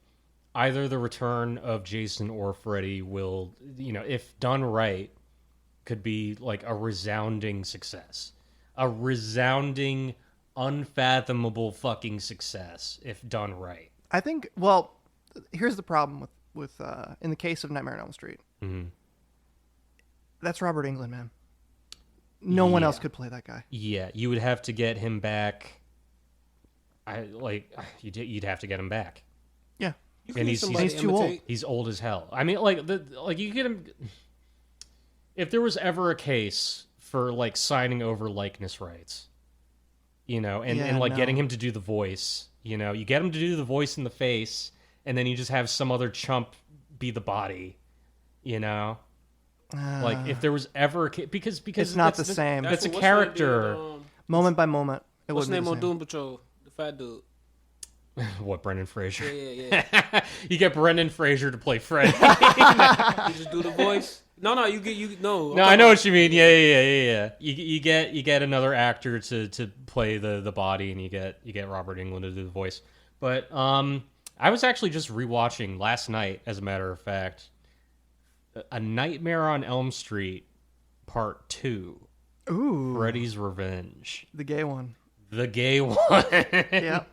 Speaker 3: either the return of Jason or Freddy will, you know, if done right, could be like a resounding success. A resounding, unfathomable fucking success if done right.
Speaker 1: I think, well, here's the problem with in the case of Nightmare on Elm Street.
Speaker 3: Mm-hmm.
Speaker 1: That's Robert Englund, man. No one
Speaker 3: Yeah.
Speaker 1: else could play that guy.
Speaker 3: Yeah, you would have to get him back. You'd have to get him back.
Speaker 1: Yeah.
Speaker 2: You
Speaker 3: And
Speaker 2: need
Speaker 3: he's
Speaker 2: somebody to
Speaker 1: too old.
Speaker 2: imitate.
Speaker 3: He's old as hell. I mean, like you get him. If there was ever a case for like signing over likeness rights, you know, and like getting him to do the voice, you know, you get him to do the voice in the face, and then you just have some other chump be the body, you know. Like if there was ever a case, because
Speaker 1: It's not
Speaker 3: that's
Speaker 1: the same.
Speaker 3: That's a
Speaker 2: What's
Speaker 3: character.
Speaker 2: the name of,
Speaker 1: Moment by moment, it
Speaker 2: What's
Speaker 1: wouldn't
Speaker 2: the
Speaker 1: be
Speaker 2: name
Speaker 1: the
Speaker 2: on
Speaker 1: same.
Speaker 2: Doom Patrol? The fat dude.
Speaker 3: What, Brendan Fraser?
Speaker 2: Yeah.
Speaker 3: You get Brendan Fraser to play Freddy.
Speaker 2: You just do the voice. No, no.
Speaker 3: No, I know what you mean. Yeah. You get another actor to play the body, and you get Robert Englund to do the voice. But I was actually just rewatching last night, as a matter of fact, A Nightmare on Elm Street Part 2.
Speaker 1: Ooh.
Speaker 3: Freddy's Revenge.
Speaker 1: The gay one.
Speaker 3: The gay one.
Speaker 1: Yeah.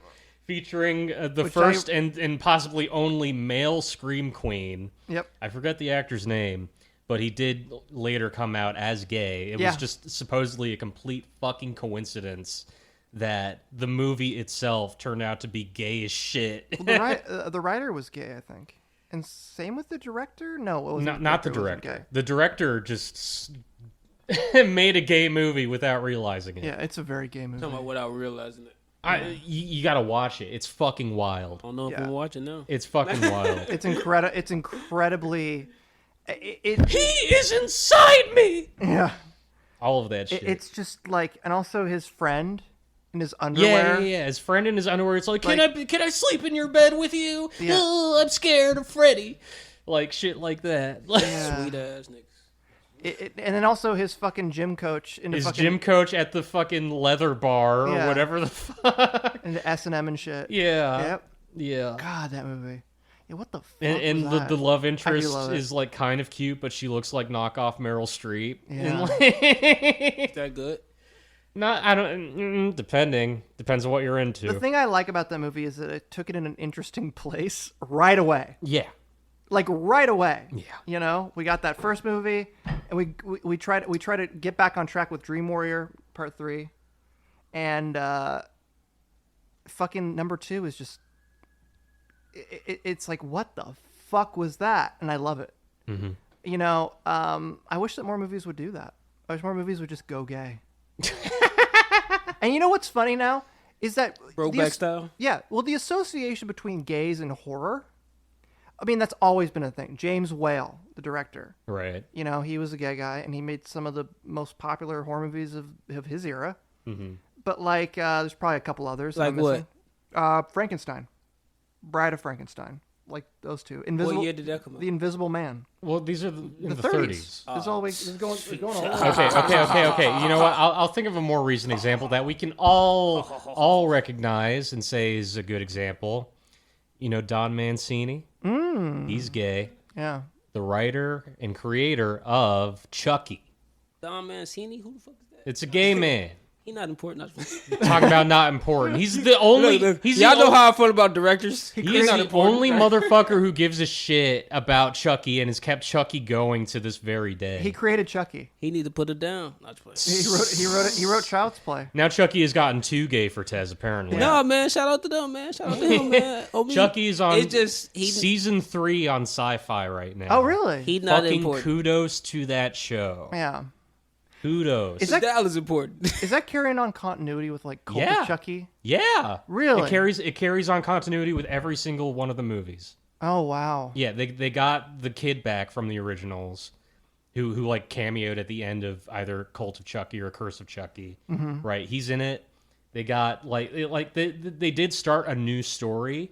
Speaker 3: Featuring the first and possibly only male Scream Queen.
Speaker 1: Yep.
Speaker 3: I forget the actor's name, but he did later come out as gay. It was just supposedly a complete fucking coincidence that the movie itself turned out to be gay as shit.
Speaker 1: Well, the writer was gay, I think. And same with the director? No, it wasn't
Speaker 3: Not the
Speaker 1: wasn't
Speaker 3: director.
Speaker 1: gay.
Speaker 3: The director just made a gay movie without realizing it.
Speaker 1: Yeah, it's a very gay movie.
Speaker 2: Talking about without realizing it.
Speaker 3: You gotta watch it. It's fucking wild.
Speaker 2: I don't know if I'm watching now.
Speaker 3: It's fucking wild.
Speaker 1: It's incredibly.
Speaker 3: He is inside me.
Speaker 1: Yeah.
Speaker 3: All of that shit.
Speaker 1: It's just like, and also his friend in his underwear.
Speaker 3: Yeah. His friend in his underwear. It's like,
Speaker 1: Like-
Speaker 3: can I sleep in your bed with you?
Speaker 1: Yeah.
Speaker 3: Oh, I'm scared of Freddy. Like shit like that.
Speaker 1: Yeah.
Speaker 2: Sweet ass niggas.
Speaker 1: And then also his fucking gym coach in the
Speaker 3: His
Speaker 1: fucking
Speaker 3: gym coach at the fucking leather bar or
Speaker 1: Yeah.
Speaker 3: whatever the fuck.
Speaker 1: in the S&M and shit.
Speaker 3: Yeah.
Speaker 1: Yep.
Speaker 3: Yeah.
Speaker 1: God, that movie. Yeah, what the fuck
Speaker 3: And
Speaker 1: was
Speaker 3: the
Speaker 1: that?
Speaker 3: love interest
Speaker 1: love it.
Speaker 3: is like kind of cute, but she looks like knockoff Meryl Streep.
Speaker 1: Yeah.
Speaker 3: And, like,
Speaker 2: Is that good?
Speaker 3: depends on what you're into.
Speaker 1: The thing I like about that movie is that it took it in an interesting place right away.
Speaker 3: Yeah.
Speaker 1: Like right away.
Speaker 3: Yeah.
Speaker 1: You know, we got that first movie, and we try to get back on track with Dream Warrior Part 3, and fucking number 2 is just it's like, what the fuck was that? And I love it.
Speaker 3: Mm-hmm.
Speaker 1: You know, I wish that more movies would do that. I wish more movies would just go gay. And you know what's funny now is that
Speaker 2: Throwback style.
Speaker 1: Yeah, well, the association between gays and horror, I mean, that's always been a thing. James Whale, the director,
Speaker 3: Right.
Speaker 1: you know, he was a gay guy, and he made some of the most popular horror movies of his era.
Speaker 3: Mm-hmm.
Speaker 1: But like, there's probably a couple others. that
Speaker 2: Like
Speaker 1: I'm missing. Frankenstein, Bride of Frankenstein, like those two.
Speaker 2: What year did that come out?
Speaker 1: The Invisible Man.
Speaker 3: Well, these are in the 30s.
Speaker 1: There's always there's going all
Speaker 3: Okay. You know what? I'll think of a more recent example that we can all recognize and say is a good example. You know, Don Mancini. He's gay.
Speaker 1: Yeah.
Speaker 3: The writer and creator of Chucky.
Speaker 2: Don Mancini? Who the fuck is that?
Speaker 3: It's a gay man.
Speaker 2: He not important.
Speaker 3: Talking about not important. He's the only. He's
Speaker 2: Y'all
Speaker 3: the
Speaker 2: know how I feel about directors.
Speaker 3: He's
Speaker 2: not
Speaker 3: the
Speaker 2: important.
Speaker 3: only motherfucker who gives a shit about Chucky and has kept Chucky going to this very day.
Speaker 1: He created Chucky.
Speaker 2: He need to put it down. Not just playing.
Speaker 1: He wrote Child's Play.
Speaker 3: Now Chucky has gotten too gay for Tez, apparently.
Speaker 2: No, man. Shout out to them, man. Shout out to him, man.
Speaker 3: Chucky's on
Speaker 2: It's just
Speaker 3: season 3 on Sci-Fi right now.
Speaker 1: Oh, really?
Speaker 2: He not
Speaker 3: Fucking
Speaker 2: important.
Speaker 3: kudos to that show.
Speaker 1: Yeah.
Speaker 3: Kudos.
Speaker 1: Is that-
Speaker 2: That is important.
Speaker 1: Is that carrying on continuity with like Cult
Speaker 3: Yeah.
Speaker 1: of Chucky?
Speaker 3: Yeah.
Speaker 1: Really?
Speaker 3: It carries on continuity with every single one of the movies.
Speaker 1: Oh, wow.
Speaker 3: Yeah, they got the kid back from the originals, who like cameoed at the end of either Cult of Chucky or Curse of Chucky.
Speaker 1: Mm-hmm.
Speaker 3: Right, he's in it. They got they did start a new story,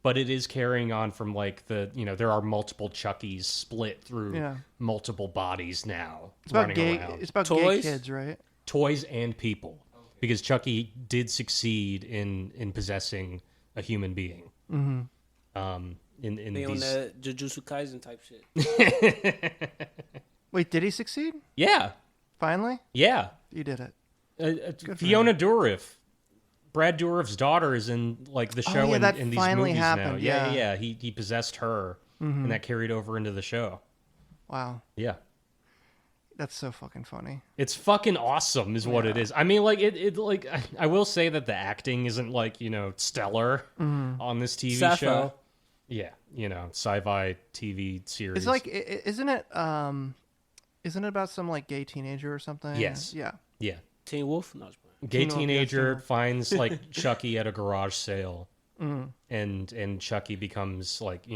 Speaker 3: but it is carrying on from like there are multiple Chuckies split through multiple bodies now.
Speaker 1: It's about
Speaker 3: running
Speaker 1: gay.
Speaker 3: around.
Speaker 1: It's about
Speaker 2: Toys?
Speaker 1: gay kids, right?
Speaker 3: Toys and people, because Chucky did succeed in possessing a human being. Mm-hmm. In
Speaker 2: They on
Speaker 3: these,
Speaker 2: that Jujutsu Kaisen type shit.
Speaker 1: Wait, did he succeed?
Speaker 3: yeah,
Speaker 1: Finally?
Speaker 3: yeah.
Speaker 1: You did it. for
Speaker 3: Fiona Dourif, Brad Dourif's daughter, is in like the show
Speaker 1: that
Speaker 3: in these
Speaker 1: finally
Speaker 3: movies
Speaker 1: happened,
Speaker 3: now.
Speaker 1: yeah.
Speaker 3: He possessed her, and that carried over into the show.
Speaker 1: Wow.
Speaker 3: Yeah.
Speaker 1: That's so fucking funny.
Speaker 3: It's fucking awesome, is what it is. I mean, like I will say that the acting isn't like stellar on this TV
Speaker 2: Sci-fi.
Speaker 3: show. Yeah, sci-fi TV series.
Speaker 1: It's like, isn't it about some like gay teenager or something?
Speaker 3: Yes.
Speaker 1: Yeah.
Speaker 3: yeah,
Speaker 2: Teen Wolf? No, it's playing.
Speaker 3: gay
Speaker 1: Teen Wolf,
Speaker 3: teenager
Speaker 1: yes,
Speaker 3: finds like Chucky at a garage sale, and Chucky becomes like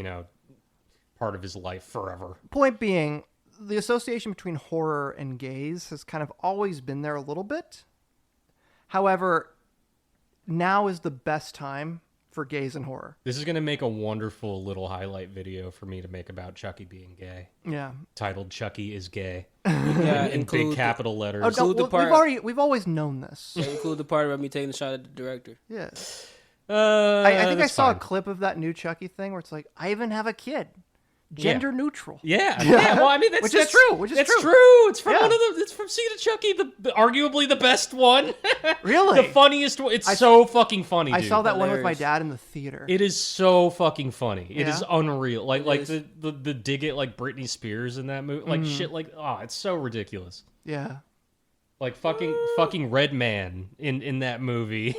Speaker 3: part of his life forever.
Speaker 1: Point being, the association between horror and gays has kind of always been there a little bit. However, now is the best time for gays and horror.
Speaker 3: This is gonna make a wonderful little highlight video for me to make about Chucky being gay,
Speaker 1: Yeah.
Speaker 3: titled "Chucky is Gay"
Speaker 2: Yeah,
Speaker 3: in big capital letters.
Speaker 1: Oh,
Speaker 2: Include the
Speaker 1: no,
Speaker 2: part-
Speaker 1: we've always known this.
Speaker 2: Include the part about me taking a shot at the director.
Speaker 1: Yeah. I think I
Speaker 3: that's
Speaker 1: saw
Speaker 3: fine.
Speaker 1: a clip of that new Chucky thing where it's like, I even have a kid. Gender neutral.
Speaker 3: Yeah. Well, I mean,
Speaker 1: Which is true.
Speaker 3: It's true. It's from
Speaker 1: Yeah.
Speaker 3: It's from Seed of Chucky, arguably the best one.
Speaker 1: Really?
Speaker 3: The funniest one. It's so fucking funny.
Speaker 1: I
Speaker 3: dude.
Speaker 1: saw that one with my
Speaker 2: Hilarious.
Speaker 1: dad in the theater.
Speaker 3: It is so fucking funny. It is
Speaker 1: Yeah?
Speaker 3: unreal. Like
Speaker 2: is.
Speaker 3: the dig it like Britney Spears in that movie. Like shit. Like it's so ridiculous.
Speaker 1: Yeah.
Speaker 3: Like fucking Red Man in that movie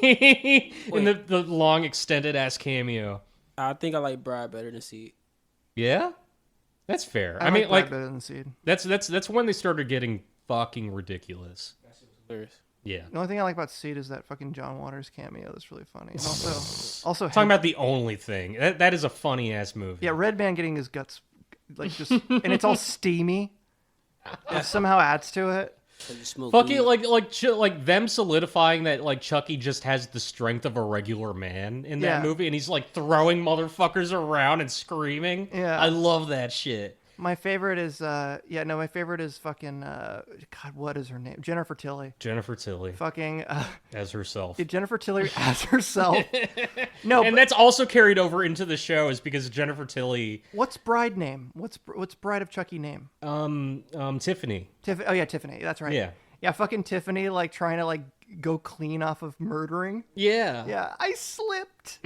Speaker 3: in the long extended ass cameo.
Speaker 2: I think I like Bride better than Seed.
Speaker 3: Yeah. That's fair. I
Speaker 1: like
Speaker 3: mean,
Speaker 1: that
Speaker 3: like
Speaker 1: better than Seed.
Speaker 3: that's when they started getting fucking ridiculous.
Speaker 2: Hilarious.
Speaker 3: Yeah.
Speaker 1: The only thing I like about Seed is that fucking John Waters cameo. That's really funny. And also
Speaker 3: Talking about the only thing. That is a funny ass movie.
Speaker 1: yeah, Red Man getting his guts like just and it's all steamy. It somehow adds to it.
Speaker 2: So you smoke
Speaker 3: Fucking
Speaker 2: weed.
Speaker 3: like them solidifying that like Chucky just has the strength of a regular man in that
Speaker 1: Yeah.
Speaker 3: movie, and he's like throwing motherfuckers around and screaming.
Speaker 1: Yeah.
Speaker 3: I love that shit.
Speaker 1: My favorite is my favorite is fucking God, what is her name? Jennifer Tilly.
Speaker 3: Jennifer Tilly
Speaker 1: Fucking
Speaker 3: as herself.
Speaker 1: Jennifer Tilly as herself. No,
Speaker 3: And
Speaker 1: but
Speaker 3: that's also carried over into the show is because Jennifer Tilly,
Speaker 1: what's bride name? What's Bride of Chucky name?
Speaker 3: Tiffany.
Speaker 1: Oh yeah, Tiffany. That's right.
Speaker 3: Yeah.
Speaker 1: Yeah, fucking Tiffany, like trying to like go clean off of murdering.
Speaker 3: Yeah.
Speaker 1: Yeah, I slipped.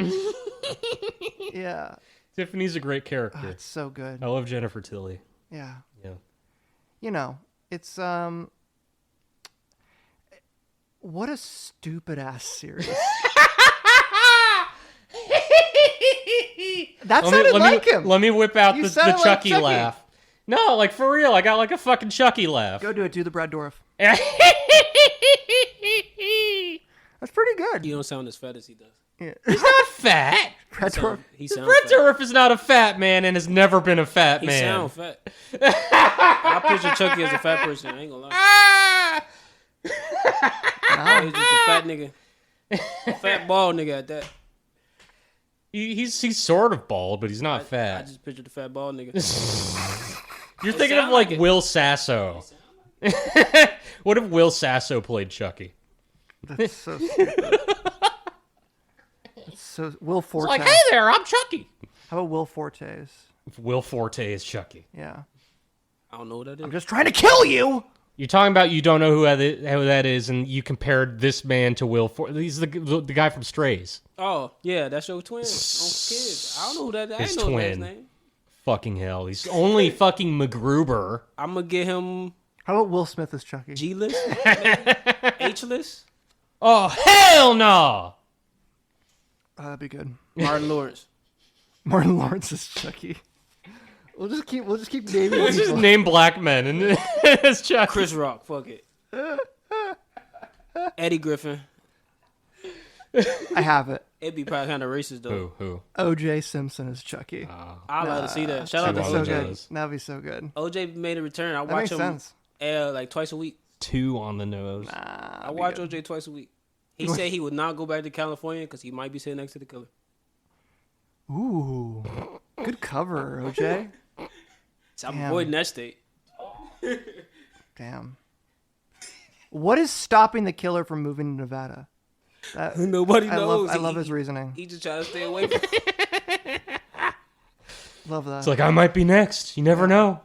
Speaker 1: Yeah,
Speaker 3: Tiffany's a great character.
Speaker 1: oh, it's so good.
Speaker 3: I love Jennifer Tilly.
Speaker 1: Yeah,
Speaker 3: Yeah.
Speaker 1: you know, it's What a stupid ass series. That sounded like him.
Speaker 3: Let me whip out
Speaker 1: You
Speaker 3: the
Speaker 1: sounded like
Speaker 3: Chucky
Speaker 1: Chucky.
Speaker 3: laugh. No, like for real. I got like a fucking Chucky laugh.
Speaker 1: Go do it. Do the Brad Dourif. That's pretty good.
Speaker 2: You don't sound as fat as he does.
Speaker 1: Yeah.
Speaker 3: He's not fat.
Speaker 1: Brad Dourif.
Speaker 2: He sounds
Speaker 3: Brett
Speaker 2: fat.
Speaker 3: Dourif is not a fat man and has never been a fat
Speaker 2: He
Speaker 3: man.
Speaker 2: sound fat. I picture Chucky as a fat person. I ain't gonna lie. He's just a fat nigga. Fat bald nigga at that.
Speaker 3: He's sort of bald, but he's not
Speaker 2: I
Speaker 3: fat.
Speaker 2: just pictured the fat bald nigga.
Speaker 3: You're thinking of
Speaker 2: sound
Speaker 3: like
Speaker 2: like it.
Speaker 3: Will Sasso. What if Will Sasso played Chucky?
Speaker 1: That's so stupid. That's so Will
Speaker 3: It's
Speaker 1: Forte.
Speaker 3: like, hey there, I'm Chucky.
Speaker 1: How about Will Forte's?
Speaker 3: Will Forte is Chucky.
Speaker 1: Yeah.
Speaker 2: I don't know what that is.
Speaker 1: I'm just trying to kill you.
Speaker 3: You're talking about you don't know who that is, and you compared this man to Will Forte. He's the guy from Strays.
Speaker 2: Oh, yeah, that's your twin. On kids. I don't know who that is. I
Speaker 3: His
Speaker 2: ain't know his
Speaker 3: twin.
Speaker 2: last name.
Speaker 3: Fucking hell. He's only fucking MacGruber.
Speaker 2: I'm gonna get him
Speaker 1: How about Will Smith as Chucky?
Speaker 2: G-list? H-list?
Speaker 3: Oh, hell no!
Speaker 1: That'd be good.
Speaker 2: Martin Lawrence.
Speaker 1: Martin Lawrence is Chucky. We'll just keep naming
Speaker 3: Let's just
Speaker 1: people.
Speaker 3: name black men and it's Chucky.
Speaker 2: Chris Rock. Fuck it. Eddie Griffin.
Speaker 1: I have it.
Speaker 2: It'd be probably kind of racist, though.
Speaker 3: Who?
Speaker 1: OJ Simpson is Chucky.
Speaker 2: I'd like to see that. Shout out to
Speaker 1: That'd be so
Speaker 2: OJ.
Speaker 1: good.
Speaker 3: OJs.
Speaker 1: That'd be so good.
Speaker 2: OJ made a return. I
Speaker 1: That
Speaker 2: watch
Speaker 1: makes
Speaker 2: him
Speaker 1: sense.
Speaker 2: like twice a week.
Speaker 3: 2 on the nose.
Speaker 2: I watch OJ twice a week. He said he would not go back to California because he might be sitting next to the killer.
Speaker 1: Ooh, good cover, OJ.
Speaker 2: So I'm
Speaker 1: Damn.
Speaker 2: avoiding that state.
Speaker 1: Damn. What is stopping the killer from moving to Nevada? That,
Speaker 2: Nobody knows.
Speaker 1: I love his reasoning.
Speaker 2: He just trying to stay away from
Speaker 1: Love that.
Speaker 3: It's like, I might be next. You never know.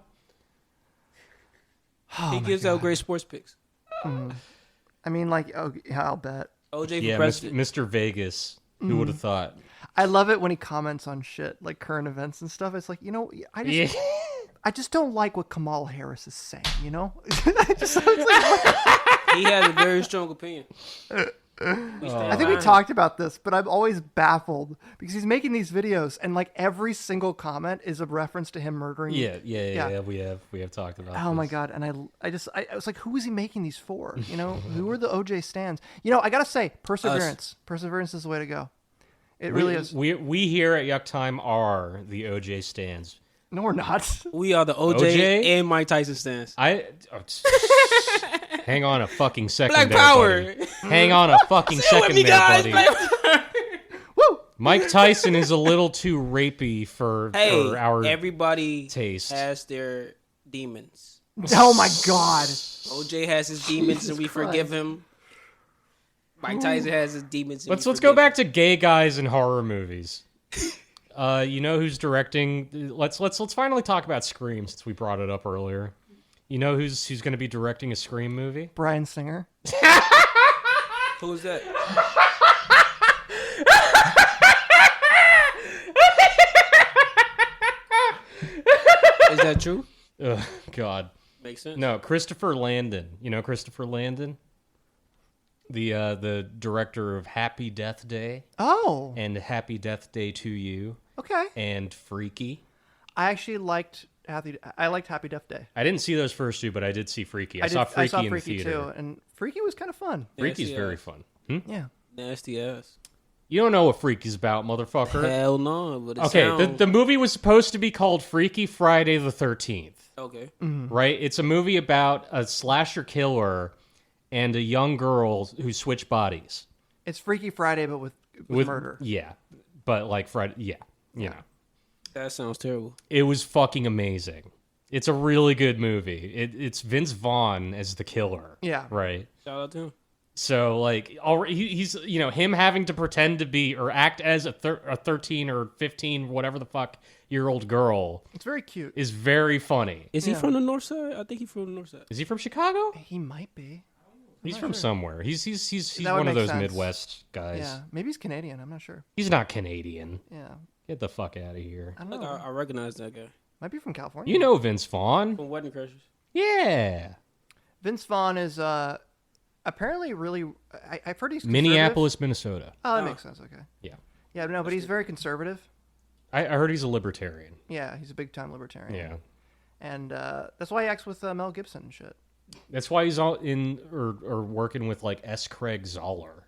Speaker 2: He gives out great sports picks.
Speaker 1: I mean, like, oh, yeah, I'll bet.
Speaker 2: OJ for
Speaker 3: Yeah,
Speaker 2: president.
Speaker 3: Mr. Vegas. Who would have thought?
Speaker 1: I love it when he comments on shit like current events and stuff. It's like, you know, I just don't like what Kamala Harris is saying. You know, I just it's like,
Speaker 2: He has a very strong opinion.
Speaker 1: I think we talked about this, but I'm always baffled because he's making these videos and like every single comment is a reference to him murdering.
Speaker 3: Yeah. We have talked about.
Speaker 1: Oh my
Speaker 3: this.
Speaker 1: god! And I was like, who is he making these for? You know, who are the OJ stands? You know, I gotta say, perseverance. Perseverance is the way to go. It really is.
Speaker 3: We here at Yuck Time are the OJ stands.
Speaker 1: No, we're not.
Speaker 2: We are the OJ,
Speaker 3: OJ?
Speaker 2: and Mike Tyson stands.
Speaker 3: Hang on a fucking second.
Speaker 2: Black
Speaker 3: there,
Speaker 2: Power.
Speaker 3: buddy. Hang on a fucking second,
Speaker 2: me,
Speaker 3: there,
Speaker 2: guys.
Speaker 3: buddy.
Speaker 2: Black-
Speaker 1: Woo!
Speaker 3: Mike Tyson is a little too rapey for
Speaker 2: Hey,
Speaker 3: our
Speaker 2: everybody
Speaker 3: taste.
Speaker 2: has their demons.
Speaker 1: Oh my god!
Speaker 2: OJ has his demons, and we forgive him. Mike Tyson has his demons. And
Speaker 3: Let's
Speaker 2: we
Speaker 3: go
Speaker 2: forgive
Speaker 3: back to gay guys in horror movies. You know who's directing? Let's finally talk about Scream since we brought it up earlier. You know who's going to be directing a Scream movie?
Speaker 1: Bryan Singer.
Speaker 2: him. Who is that? Is that true?
Speaker 3: Ugh, God.
Speaker 2: Makes sense.
Speaker 3: No, Christopher Landon. You know Christopher Landon? The director of Happy Death Day
Speaker 1: Oh,
Speaker 3: and Happy Death Day to You
Speaker 1: okay.
Speaker 3: and Freaky.
Speaker 1: I actually liked Happy Death Day.
Speaker 3: I didn't see those first two, but I did see Freaky. I saw Freaky in the theater.
Speaker 1: too, and Freaky was kind of fun.
Speaker 3: Freaky's
Speaker 2: Nasty
Speaker 3: very
Speaker 2: ass.
Speaker 3: fun.
Speaker 1: Yeah.
Speaker 2: Nasty ass.
Speaker 3: You don't know what Freaky's about, motherfucker.
Speaker 2: Hell no. But it
Speaker 3: Okay,
Speaker 2: sound...
Speaker 3: the movie was supposed to be called Freaky Friday the 13th,
Speaker 2: Okay.
Speaker 3: right? It's a movie about a slasher killer and a young girl who switch bodies.
Speaker 1: It's Freaky Friday, but with murder.
Speaker 3: Yeah, but like Friday, yeah, you know.
Speaker 2: That sounds terrible.
Speaker 3: It was fucking amazing. It's a really good movie. It's Vince Vaughn as the killer.
Speaker 1: Yeah.
Speaker 3: Right.
Speaker 2: Shout out to him.
Speaker 3: So like, he's him having to pretend to be or act as a 13 or 15 whatever the fuck year old girl
Speaker 1: It's very cute.
Speaker 3: is very funny.
Speaker 2: Is he
Speaker 1: Yeah.
Speaker 2: from the north side? I think he's from the north side.
Speaker 3: Is he from Chicago?
Speaker 1: He might be.
Speaker 3: He's from somewhere. He's
Speaker 1: That would
Speaker 3: one of
Speaker 1: make
Speaker 3: those
Speaker 1: sense.
Speaker 3: Midwest guys.
Speaker 1: Yeah. Maybe he's Canadian. I'm not sure.
Speaker 3: He's not Canadian.
Speaker 1: Yeah.
Speaker 3: Get the fuck out of here.
Speaker 1: I don't
Speaker 2: Like,
Speaker 1: know.
Speaker 2: I recognize that guy.
Speaker 1: Might be from California.
Speaker 3: You know Vince Vaughn?
Speaker 2: From Wedding Crashers.
Speaker 3: Yeah.
Speaker 1: Vince Vaughn is apparently really. I've heard he's conservative.
Speaker 3: Minneapolis, Minnesota.
Speaker 1: Oh, that makes sense. Okay.
Speaker 3: Yeah.
Speaker 1: Yeah, no, but he's very conservative.
Speaker 3: I heard he's a libertarian.
Speaker 1: Yeah, he's a big time libertarian.
Speaker 3: Yeah.
Speaker 1: And that's why he acts with Mel Gibson and shit.
Speaker 3: That's why he's all in or working with like S. Craig Zahler.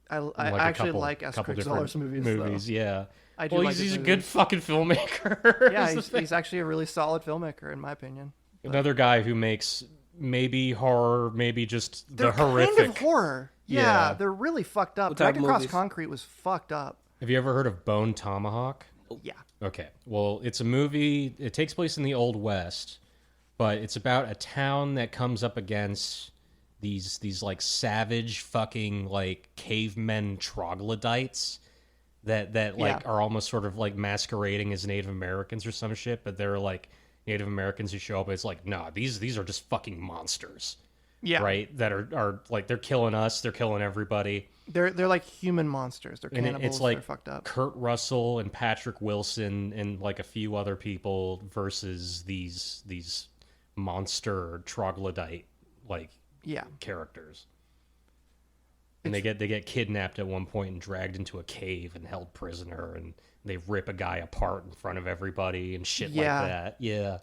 Speaker 1: I
Speaker 3: Like
Speaker 1: actually like S. Craig Zahler's movies. Though.
Speaker 3: Yeah.
Speaker 1: I do
Speaker 3: well,
Speaker 1: like
Speaker 3: he's a
Speaker 1: movies.
Speaker 3: good fucking filmmaker.
Speaker 1: Yeah, he's actually a really solid filmmaker in my opinion.
Speaker 3: Another guy who makes maybe horror, maybe just the
Speaker 1: They're
Speaker 3: horrific.
Speaker 1: kind of horror. Yeah,
Speaker 3: Yeah.
Speaker 1: they're really fucked up.
Speaker 2: What type
Speaker 1: Dragged
Speaker 2: of
Speaker 1: Across
Speaker 2: movies?
Speaker 1: Concrete was fucked up.
Speaker 3: Have you ever heard of Bone Tomahawk?
Speaker 1: Yeah.
Speaker 3: Okay. Well, it's a movie. It takes place in the Old West, but it's about a town that comes up against these like savage fucking like cavemen troglodytes that like are almost sort of like masquerading as Native Americans or some shit, but they're like Native Americans who show up. It's like, nah, these are just fucking monsters.
Speaker 1: Yeah.
Speaker 3: Right? That are like they're killing us, they're killing everybody.
Speaker 1: They're like human monsters. They're
Speaker 3: And
Speaker 1: cannibals.
Speaker 3: it's like
Speaker 1: they're fucked up.
Speaker 3: Kurt Russell and Patrick Wilson and like a few other people versus these monster troglodyte like
Speaker 1: Yeah.
Speaker 3: characters. And they get kidnapped at one point and dragged into a cave and held prisoner, and they rip a guy apart in front of everybody and shit
Speaker 1: Yeah.
Speaker 3: like that. Yeah.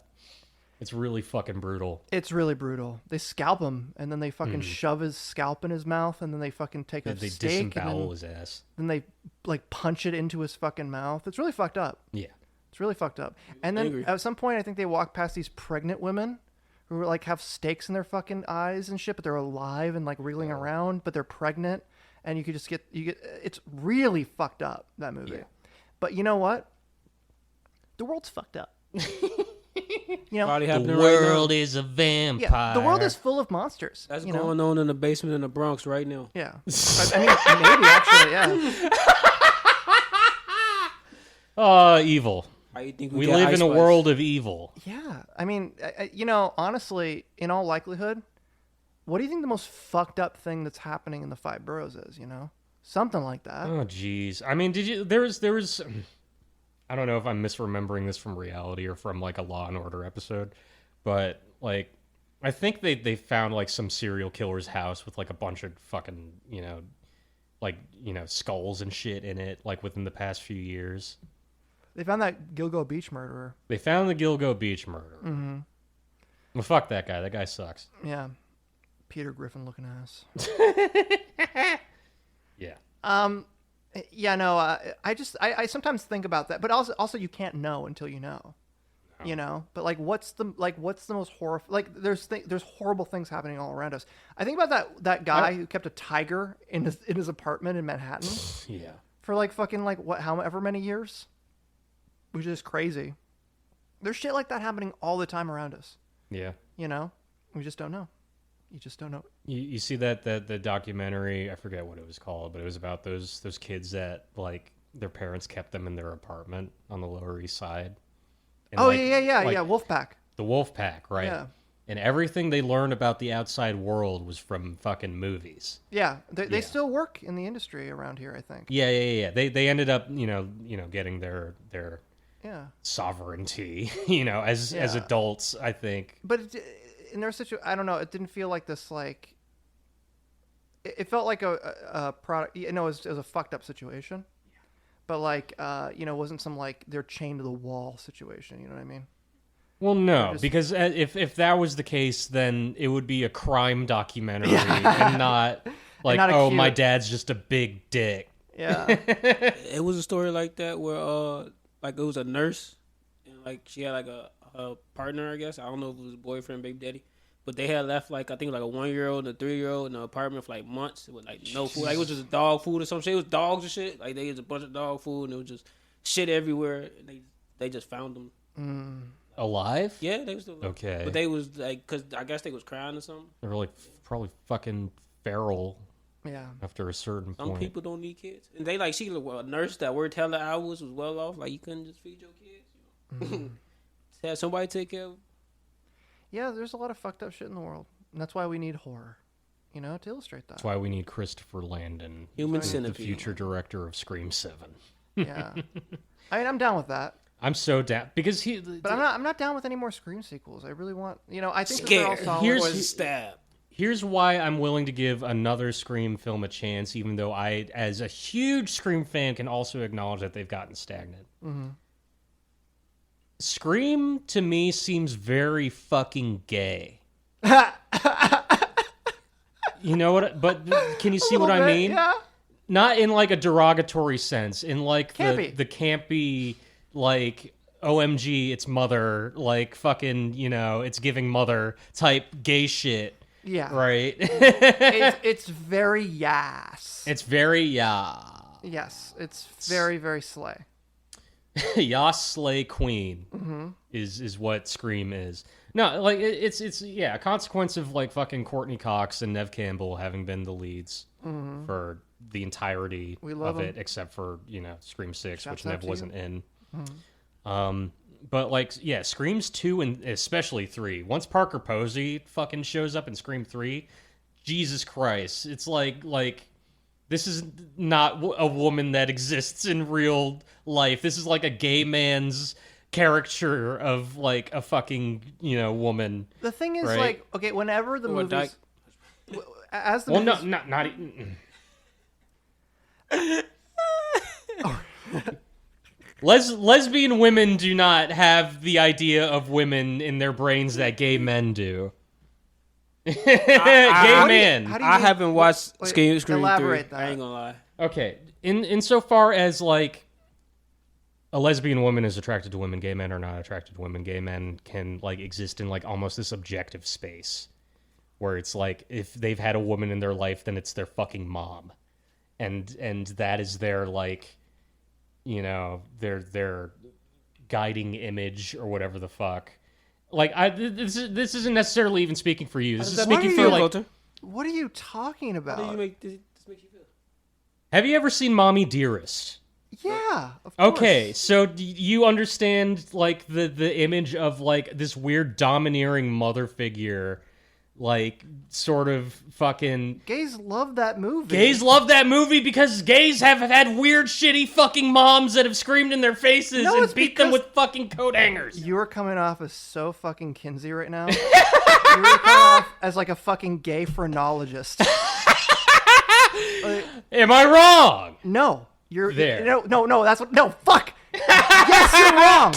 Speaker 3: It's really fucking brutal.
Speaker 1: It's really brutal. They scalp him, and then they fucking shove his scalp in his mouth, and then they fucking take a
Speaker 3: They
Speaker 1: steak, and
Speaker 3: disembowel his ass.
Speaker 1: then they like punch it into his fucking mouth. It's really fucked up.
Speaker 3: Yeah.
Speaker 1: It's really fucked up. And then
Speaker 2: Angry.
Speaker 1: at some point, I think they walk past these pregnant women who like have stakes in their fucking eyes and shit, but they're alive and like wriggling around, but they're pregnant, and you get. It's really fucked up, that movie.
Speaker 3: Yeah.
Speaker 1: But you know what? The world's fucked up. You know,
Speaker 2: Probably
Speaker 3: The
Speaker 2: happening right now.
Speaker 3: world is a vampire.
Speaker 1: yeah, the world is full of monsters.
Speaker 2: That's
Speaker 1: you know?
Speaker 2: going on in the basement in the Bronx right now.
Speaker 1: Yeah. I mean, maybe actually, yeah.
Speaker 3: Evil.
Speaker 2: How you think
Speaker 3: We
Speaker 2: get
Speaker 3: live
Speaker 2: Ice
Speaker 3: in a
Speaker 2: Spice?
Speaker 3: world of evil.
Speaker 1: Yeah. I mean, you know, honestly, in all likelihood, what do you think the most fucked up thing that's happening in the 5 boroughs is, you know? Something like that.
Speaker 3: Oh, jeez. I mean, there was. I don't know if I'm misremembering this from reality or from like a Law and Order episode, but like, I think they found like some serial killer's house with like a bunch of fucking, skulls and shit in it, like within the past few years.
Speaker 1: They found that Gilgo Beach murderer.
Speaker 3: They found the Gilgo Beach murder. Mm-hmm. Well, fuck that guy. That guy sucks.
Speaker 1: Yeah. Peter Griffin looking ass.
Speaker 3: Yeah.
Speaker 1: Yeah, no, I sometimes think about that, but also you can't know until you know. You know, but what's the most horror? Like there's horrible things happening all around us. I think about that guy who kept a tiger in his apartment in Manhattan
Speaker 3: Yeah.
Speaker 1: for however many years, which is crazy. There's shit like that happening all the time around us.
Speaker 3: Yeah.
Speaker 1: You know, we just don't know. You just don't know.
Speaker 3: You see that the documentary, I forget what it was called, but it was about those kids that like their parents kept them in their apartment on the Lower East Side. And,
Speaker 1: Oh
Speaker 3: like,
Speaker 1: yeah, Wolfpack.
Speaker 3: The Wolfpack, right?
Speaker 1: Yeah.
Speaker 3: And everything they learned about the outside world was from fucking movies.
Speaker 1: Yeah, they
Speaker 3: Yeah.
Speaker 1: still work in the industry around here, I think.
Speaker 3: Yeah. They ended up, getting their
Speaker 1: Yeah.
Speaker 3: sovereignty, as
Speaker 1: Yeah.
Speaker 3: adults, I think.
Speaker 1: But in their situation, I don't know. It didn't feel like this. Like it felt like a product. You know, it was a fucked up situation. But it wasn't some like they're chained to the wall situation. You know what I mean?
Speaker 3: Well, no,
Speaker 1: just-
Speaker 3: because if that was the case, then it would be a crime documentary and not like,
Speaker 1: not a
Speaker 3: oh,
Speaker 1: cute-
Speaker 3: my dad's just a big dick.
Speaker 1: Yeah.
Speaker 2: It was a story like that where it was a nurse and like she had like a partner, I guess. I don't know if it was a boyfriend, baby daddy. But they had left I think a 1-year-old and a 3-year-old in the apartment for months with no food. Like it was just dog food or some shit. It was dogs and shit. Like they had a bunch of dog food and it was just shit everywhere. And they just found them.
Speaker 3: Alive?
Speaker 2: Yeah, they was still alive.
Speaker 3: Okay.
Speaker 2: But they was cause I guess they was crying or something.
Speaker 3: They were like probably fucking feral
Speaker 1: Yeah.
Speaker 3: after a certain
Speaker 2: Some
Speaker 3: point.
Speaker 2: people don't need kids. And they she a nurse that worked hella hours was well off. Like you couldn't just feed your kids. Had somebody take care of them.
Speaker 1: Yeah, there's a lot of fucked up shit in the world. And that's why we need horror, to illustrate that.
Speaker 3: That's why we need Christopher Landon,
Speaker 2: Human
Speaker 3: the
Speaker 2: Centipede.
Speaker 3: future director of Scream 7.
Speaker 1: Yeah. I mean, I'm down with that.
Speaker 3: I'm so down because
Speaker 1: But I'm not down with any more Scream sequels. I really want, I think that they're all
Speaker 2: Scared.
Speaker 1: solid.
Speaker 3: Here's-
Speaker 2: Was stabbed.
Speaker 3: Here's why I'm willing to give another Scream film a chance, even though I, as a huge Scream fan, can also acknowledge that they've gotten stagnant.
Speaker 1: Mm-hmm.
Speaker 3: Scream, to me, seems very fucking gay. You know what? But can you see what I mean?
Speaker 1: Yeah.
Speaker 3: Not in like a derogatory sense, in like
Speaker 1: Campy.
Speaker 3: the campy, like, OMG, it's mother, like fucking, it's giving mother type gay shit.
Speaker 1: Yeah.
Speaker 3: Right?
Speaker 1: It's very yas.
Speaker 3: It's very,
Speaker 1: Yes, it's very, very slay.
Speaker 3: Yas slay queen
Speaker 1: Mm-hmm.
Speaker 3: is what Scream is. No, like, it's a consequence of like fucking Courtney Cox and Nev Campbell having been the leads for the entirety of it, except for, Scream 6, which Nev wasn't in. Mm-hmm. But like, yeah, Screams 2 and especially 3. Once Parker Posey fucking shows up in Scream 3, Jesus Christ, it's like this is not a woman that exists in real life. This is like a gay man's caricature of like a fucking woman.
Speaker 1: The thing is,
Speaker 3: right?
Speaker 1: like, okay, whenever the
Speaker 2: Or
Speaker 1: movies, as the
Speaker 3: Well,
Speaker 1: movies,
Speaker 3: no, not even. Lesbian women do not have the idea of women in their brains that gay men do. Gay man.
Speaker 2: I haven't watched
Speaker 1: wait,
Speaker 2: Scream 3.
Speaker 1: elaborate that.
Speaker 2: I ain't gonna lie.
Speaker 3: Okay, insofar as like a lesbian woman is attracted to women, gay men are not attracted to women. Gay men can like exist in like almost this objective space where it's like if they've had a woman in their life, then it's their fucking mom, and that is their like, their guiding image or whatever the fuck. Like this isn't necessarily even speaking for you. This is speaking for like.
Speaker 1: what are you talking about?
Speaker 2: How do you make this make you feel?
Speaker 3: Have you ever seen Mommy Dearest?
Speaker 1: Yeah, of course.
Speaker 3: Okay, so do you understand like the image of like this weird domineering mother figure, like sort of fucking.
Speaker 1: Gays love that movie.
Speaker 3: Gays love that movie because gays have had weird, shitty fucking moms that have screamed in their faces
Speaker 1: No,
Speaker 3: and
Speaker 1: it's
Speaker 3: beat them
Speaker 1: because-
Speaker 3: with fucking coat hangers.
Speaker 1: You are coming off as so fucking Kinsey right now. You're coming off as like a fucking gay phrenologist.
Speaker 3: Am I wrong?
Speaker 1: No, you're
Speaker 3: There.
Speaker 1: No. That's what. No, fuck. Yes, you're wrong.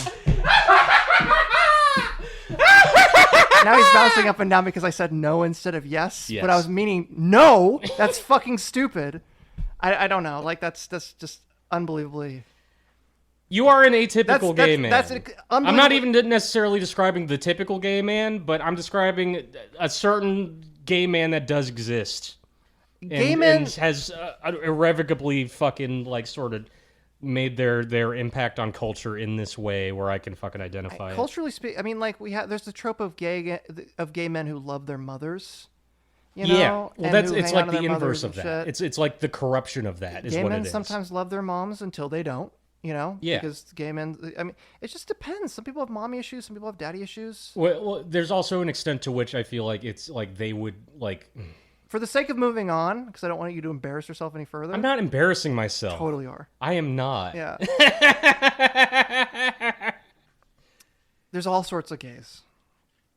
Speaker 1: Now he's bouncing up and down because I said no instead of yes.
Speaker 3: Yes.
Speaker 1: But I was meaning no. That's fucking stupid. I don't know. Like that's just unbelievably.
Speaker 3: You are an atypical gay man.
Speaker 1: That's
Speaker 3: I'm not even necessarily describing the typical gay man, but I'm describing a certain gay man that does exist.
Speaker 1: Gay men
Speaker 3: and has irrevocably fucking like sort of made their impact on culture in this way where I can fucking identify it.
Speaker 1: culturally speaking. I mean, like there's the trope of gay men who love their mothers. You
Speaker 3: Yeah,
Speaker 1: know?
Speaker 3: well,
Speaker 1: and who
Speaker 3: it's
Speaker 1: hang
Speaker 3: like
Speaker 1: on to
Speaker 3: the
Speaker 1: their
Speaker 3: inverse
Speaker 1: mothers
Speaker 3: of
Speaker 1: and
Speaker 3: that.
Speaker 1: shit.
Speaker 3: It's like the corruption of that is
Speaker 1: Gay
Speaker 3: what
Speaker 1: men
Speaker 3: it is.
Speaker 1: sometimes love their moms until they don't.
Speaker 3: Yeah.
Speaker 1: Because gay men. I mean, it just depends. Some people have mommy issues. Some people have daddy issues.
Speaker 3: Well, there's also an extent to which I feel like it's like they would like.
Speaker 1: For the sake of moving on, because I don't want you to embarrass yourself any further.
Speaker 3: I'm not embarrassing myself.
Speaker 1: Totally are.
Speaker 3: I am not.
Speaker 1: Yeah. There's all sorts of gays.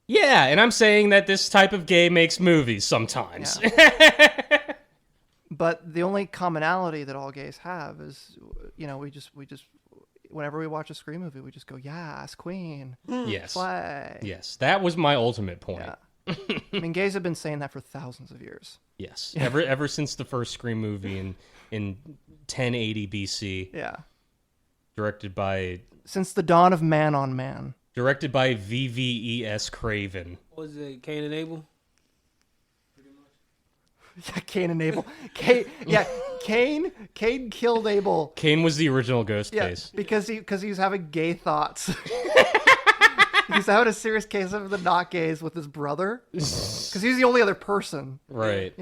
Speaker 3: Yeah, and I'm saying that this type of gay makes movies sometimes.
Speaker 1: But the only commonality that all gays have is, we just whenever we watch a Scream movie, we just go, yes, queen,
Speaker 3: Yes.
Speaker 1: slay.
Speaker 3: Yes, that was my ultimate point.
Speaker 1: Yeah. I mean, gays have been saying that for thousands of years.
Speaker 3: Yes, ever since the first Scream movie in 1080 BC,
Speaker 1: Yeah.
Speaker 3: directed by
Speaker 1: Since the dawn of man on man.
Speaker 3: VVES Craven.
Speaker 2: What was it, Cain and Abel?
Speaker 1: Yeah, Cain and Abel. Cain killed Abel.
Speaker 3: Kane was the original
Speaker 1: Yeah,
Speaker 3: Ghostface.
Speaker 1: because he was having gay thoughts. He's having a serious case of the not gays with his brother, because he's the only other person.
Speaker 3: Right.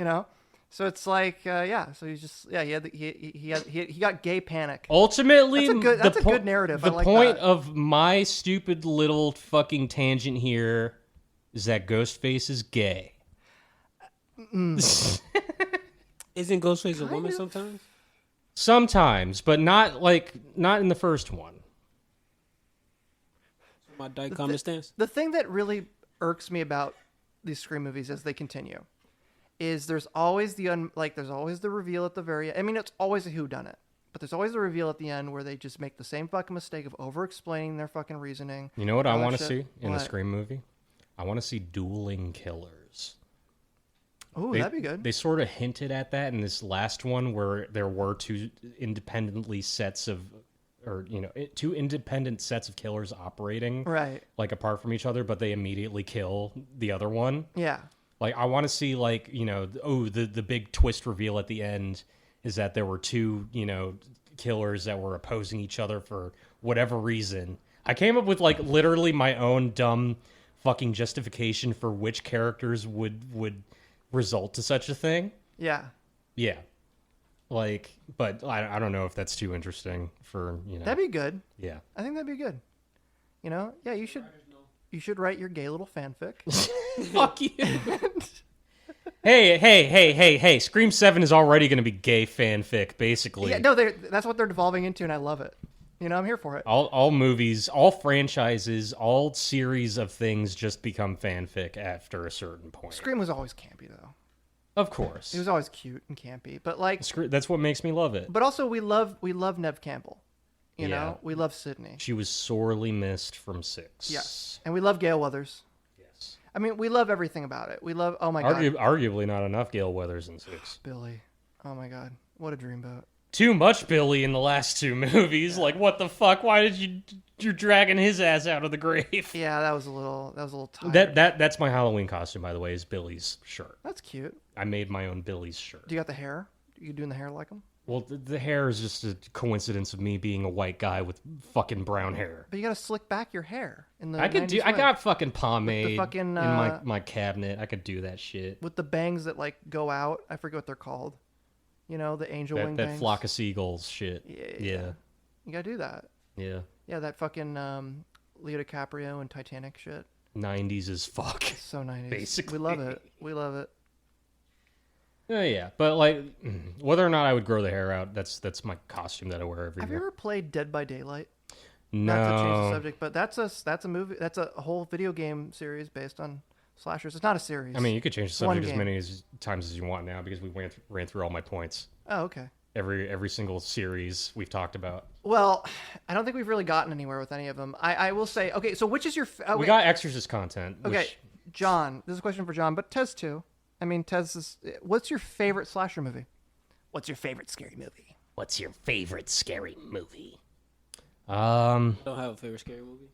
Speaker 1: So it's like, So he's just, he got gay panic.
Speaker 3: Ultimately,
Speaker 1: That's a good narrative.
Speaker 3: The
Speaker 1: I like
Speaker 3: point
Speaker 1: that.
Speaker 3: of my stupid little fucking tangent here is that Ghostface is gay.
Speaker 2: Isn't Ghostface a woman sometimes?
Speaker 3: Sometimes, but not in the first one.
Speaker 2: My common stance.
Speaker 1: The thing that really irks me about these Scream movies as they continue is there's always there's always the reveal at the very end. I mean, it's always a whodunit, but there's always a reveal at the end where they just make the same fucking mistake of over-explaining their fucking reasoning.
Speaker 3: You know what I want to
Speaker 1: shit.
Speaker 3: see in
Speaker 1: What?
Speaker 3: a Scream movie? I want to see dueling killers.
Speaker 1: Ooh, that'd be good.
Speaker 3: They sort of hinted at that in this last one where there were two independent sets of killers operating,
Speaker 1: Right.
Speaker 3: like apart from each other, but they immediately kill the other one.
Speaker 1: Yeah.
Speaker 3: Like I want to see the big twist reveal at the end is that there were two, killers that were opposing each other for whatever reason. I came up with like literally my own dumb fucking justification for which characters would result to such a thing.
Speaker 1: Yeah.
Speaker 3: Yeah. Like, but I don't know if that's too interesting for,
Speaker 1: That'd be good.
Speaker 3: Yeah.
Speaker 1: I think that'd be good. Yeah, you should write your gay little fanfic.
Speaker 2: Fuck you.
Speaker 3: Hey. Scream 7 is already going to be gay fanfic, basically.
Speaker 1: Yeah, no, that's what they're devolving into, and I love it. I'm here for it.
Speaker 3: All movies, all franchises, all series of things just become fanfic after a certain point.
Speaker 1: Scream was always campy, though.
Speaker 3: Of course.
Speaker 1: It was always cute and campy, but like,
Speaker 3: That's what makes me love it.
Speaker 1: but also we love Neve Campbell. You
Speaker 3: Yeah.
Speaker 1: know, we love Sydney.
Speaker 3: She was sorely missed from 6.
Speaker 1: Yes, and we love Gale Weathers.
Speaker 3: Yes.
Speaker 1: I mean, we love everything about it. We love. Oh my god,
Speaker 3: Arguably not enough Gale Weathers in 6.
Speaker 1: Billy. Oh my god, what a dreamboat.
Speaker 3: Too much Billy in the last 2 movies. Like, what the fuck? Why did you're dragging his ass out of the grave?
Speaker 1: Yeah, that was a little tired.
Speaker 3: That's my Halloween costume, by the way, is Billy's shirt.
Speaker 1: That's cute.
Speaker 3: I made my own Billy's shirt.
Speaker 1: Do you got the hair? You doing the hair like him?
Speaker 3: Well, the hair is just a coincidence of me being a white guy with fucking brown hair.
Speaker 1: But you gotta slick back your hair in the.
Speaker 3: I could
Speaker 1: 90s
Speaker 3: do. I
Speaker 1: way.
Speaker 3: got fucking pomade
Speaker 1: fucking,
Speaker 3: in my cabinet. I could do that shit.
Speaker 1: with the bangs that like go out. I forget what they're called. The angel wing
Speaker 3: That
Speaker 1: bangs.
Speaker 3: flock of seagulls shit.
Speaker 1: Yeah. You gotta do that.
Speaker 3: Yeah.
Speaker 1: Yeah, that fucking Leo DiCaprio and Titanic shit.
Speaker 3: 90s as fuck.
Speaker 1: So 90s.
Speaker 3: Basically.
Speaker 1: We love it. We love it.
Speaker 3: Yeah, but like whether or not I would grow the hair out, that's my costume that I wear every
Speaker 1: Have you
Speaker 3: year.
Speaker 1: ever played Dead by Daylight?
Speaker 3: No.
Speaker 1: Not to change the subject, but that's a movie. That's a whole video game series based on slashers. It's not a series.
Speaker 3: I mean, you could change the
Speaker 1: One
Speaker 3: subject as
Speaker 1: game.
Speaker 3: many times as you want now because we ran through all my points.
Speaker 1: Oh, okay.
Speaker 3: Every single series we've talked about.
Speaker 1: Well, I don't think we've really gotten anywhere with any of them. I will say, okay, so which is your...
Speaker 3: We got Exorcist content.
Speaker 1: Okay,
Speaker 3: Which,
Speaker 1: John. This is a question for John, but Tez too. I mean, Tez is... What's your favorite slasher movie? What's your favorite scary movie?
Speaker 3: what's your favorite scary movie?
Speaker 2: Don't have a favorite scary movie.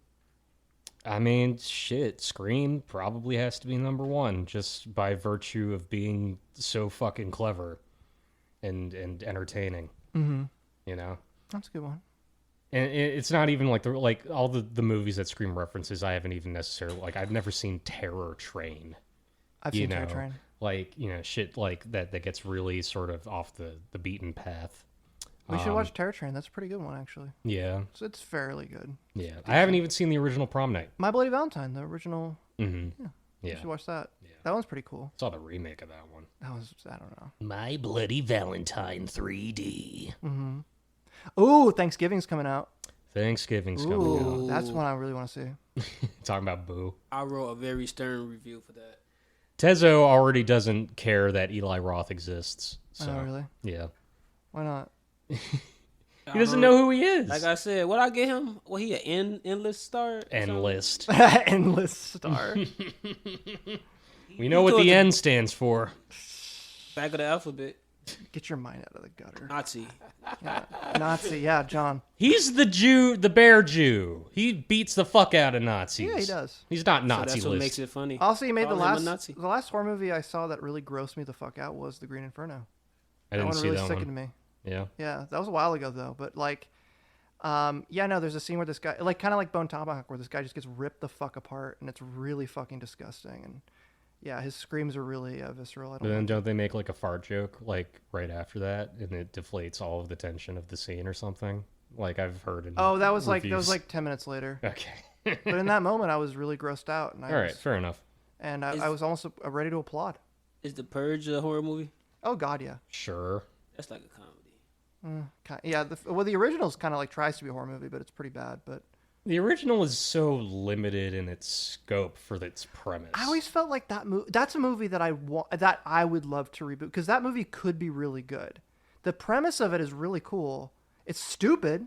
Speaker 3: I mean, shit, Scream probably has to be number one just by virtue of being so fucking clever and entertaining.
Speaker 1: Mm-hmm.
Speaker 3: You know?
Speaker 1: That's a good one.
Speaker 3: And it's not even like all the movies that Scream references. I haven't even necessarily I've never seen Terror Train.
Speaker 1: I've seen Terror Train.
Speaker 3: Like, shit like that gets really sort of off the beaten path.
Speaker 1: We should watch Terror Train. That's a pretty good one, actually.
Speaker 3: Yeah.
Speaker 1: So it's fairly good.
Speaker 3: Yeah. I haven't even seen the original Prom Night.
Speaker 1: My Bloody Valentine, the original.
Speaker 3: Mm-hmm.
Speaker 1: Yeah.
Speaker 3: Yeah.
Speaker 1: You should watch that.
Speaker 3: Yeah.
Speaker 1: That one's pretty cool.
Speaker 3: Saw the remake of that one.
Speaker 1: That was, I don't know.
Speaker 3: My Bloody Valentine 3D.
Speaker 1: Mm-hmm. Ooh, Thanksgiving's coming out.
Speaker 3: Thanksgiving's coming
Speaker 1: Ooh, that's one I really want to see.
Speaker 3: out. Talking about Boo.
Speaker 2: I wrote a very stern review for that.
Speaker 3: Tezo already doesn't care that Eli Roth exists. So,
Speaker 1: Oh, really?
Speaker 3: Yeah.
Speaker 1: Why not?
Speaker 3: He doesn't know who he is.
Speaker 2: Like I said, what I get him? Well, he an endless star. or something?
Speaker 3: Endless.
Speaker 1: Endless star.
Speaker 3: We know what the N stands for.
Speaker 2: Back of the alphabet.
Speaker 1: Get your mind out of the gutter.
Speaker 2: Nazi.
Speaker 1: Yeah. Nazi, yeah, John.
Speaker 3: He's the Jew, the bear Jew. He beats the fuck out of Nazis.
Speaker 1: Yeah, he does.
Speaker 3: He's not
Speaker 2: So
Speaker 3: Nazi
Speaker 2: that's what
Speaker 3: list.
Speaker 2: makes it funny.
Speaker 1: Also, he made
Speaker 2: Call him a
Speaker 1: the
Speaker 2: Nazi.
Speaker 1: last horror movie I saw that really grossed me the fuck out was The Green Inferno.
Speaker 3: I didn't
Speaker 1: one
Speaker 3: see
Speaker 1: really
Speaker 3: that
Speaker 1: sickened
Speaker 3: one.
Speaker 1: me.
Speaker 3: Yeah.
Speaker 1: Yeah, that was a while ago though. But there's a scene where this guy, kind of like Bone Tomahawk, where this guy just gets ripped the fuck apart, and it's really fucking disgusting. And yeah, his screams are really visceral.
Speaker 3: But then don't they make a fart joke right after that, and it deflates all of the tension of the scene or something? I've heard. In
Speaker 1: Oh, that was
Speaker 3: reviews.
Speaker 1: 10 minutes later.
Speaker 3: Okay.
Speaker 1: But in that moment, I was really grossed out, and
Speaker 3: All right, fair enough.
Speaker 1: And I was almost ready to applaud.
Speaker 2: Is The Purge a horror movie?
Speaker 1: Oh God, yeah.
Speaker 3: Sure.
Speaker 2: That's like a comedy.
Speaker 1: Yeah, the original's kind of tries to be a horror movie, but it's pretty bad. But
Speaker 3: The original is so limited in its scope for its premise.
Speaker 1: I always felt like that's a movie that I would love to reboot, because that movie could be really good. The premise of it is really cool. It's stupid,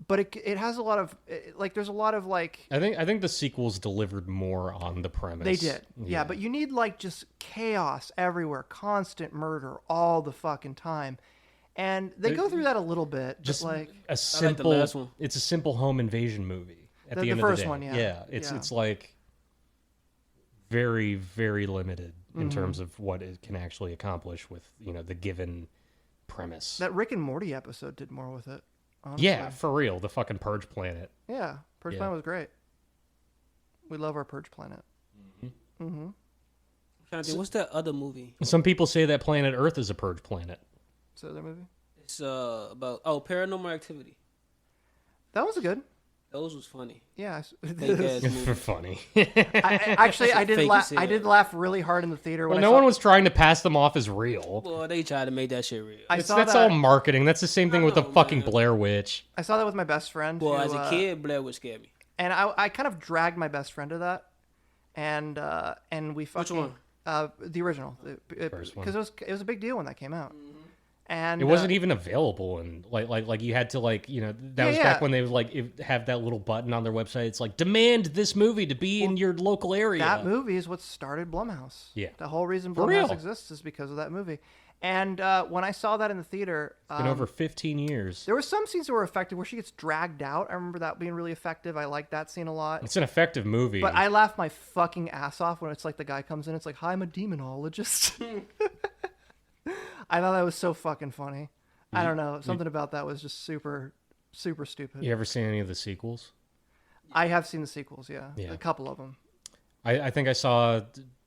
Speaker 1: but it has a lot of like. There's a lot of like.
Speaker 3: I think the sequels delivered more on the premise.
Speaker 1: They did, yeah. But you need like just chaos everywhere, constant murder all the fucking time, and they go through that a little bit.
Speaker 3: Just
Speaker 1: like
Speaker 3: a simple.
Speaker 2: last one.
Speaker 3: It's a simple home invasion movie. At the end
Speaker 1: first
Speaker 3: of the day,
Speaker 1: one, yeah.
Speaker 3: Yeah, it's like very, very limited in terms of what it can actually accomplish with the given premise.
Speaker 1: That Rick and Morty episode did more with it. Honestly.
Speaker 3: Yeah, for real. The fucking Purge Planet.
Speaker 1: Yeah, Purge Planet was great. We love our Purge Planet.
Speaker 2: What's that other movie?
Speaker 3: Some people say that Planet Earth is a Purge Planet.
Speaker 1: So that movie?
Speaker 2: It's about Paranormal Activity.
Speaker 1: That was good.
Speaker 2: Those was funny.
Speaker 1: Yeah.
Speaker 2: Fake ass movie.
Speaker 3: Funny.
Speaker 1: I did
Speaker 2: Fake
Speaker 1: laugh.
Speaker 2: as
Speaker 1: I
Speaker 2: hell.
Speaker 1: did laugh really hard in the theater when
Speaker 3: Well, no one was trying to pass them off as real.
Speaker 2: Well, they tried to make that shit real.
Speaker 1: I saw
Speaker 3: That's
Speaker 1: that.
Speaker 3: all marketing. That's the same thing with the
Speaker 2: know,
Speaker 3: fucking
Speaker 2: man.
Speaker 3: Blair Witch.
Speaker 1: I saw that with my best friend.
Speaker 2: Well,
Speaker 1: who,
Speaker 2: as a kid, Blair would scare me.
Speaker 1: and I kind of dragged my best friend to that, and we fucking
Speaker 2: one?
Speaker 1: The original,
Speaker 3: First one.
Speaker 1: because it was a big deal when that came out, and
Speaker 3: It wasn't even available, and like you had to that was
Speaker 1: yeah.
Speaker 3: back when they would have that little button on their website. It's like demand this movie to be in your local area.
Speaker 1: that movie is what started Blumhouse.
Speaker 3: Yeah.
Speaker 1: The whole reason
Speaker 3: For
Speaker 1: Blumhouse
Speaker 3: real.
Speaker 1: exists is because of that movie. And when I saw that in the theater,
Speaker 3: Been over 15 years.
Speaker 1: there were some scenes that were effective where she gets dragged out. I remember that being really effective. I liked that scene a lot.
Speaker 3: It's an effective movie.
Speaker 1: But I laughed my fucking ass off when it's like the guy comes in. It's like, "Hi, I'm a demonologist." I thought that was so fucking funny. I don't know. Something about that was just super, super stupid.
Speaker 3: You ever seen any of the sequels?
Speaker 1: I have seen the sequels, yeah.
Speaker 3: Yeah.
Speaker 1: A couple of them.
Speaker 3: I think I saw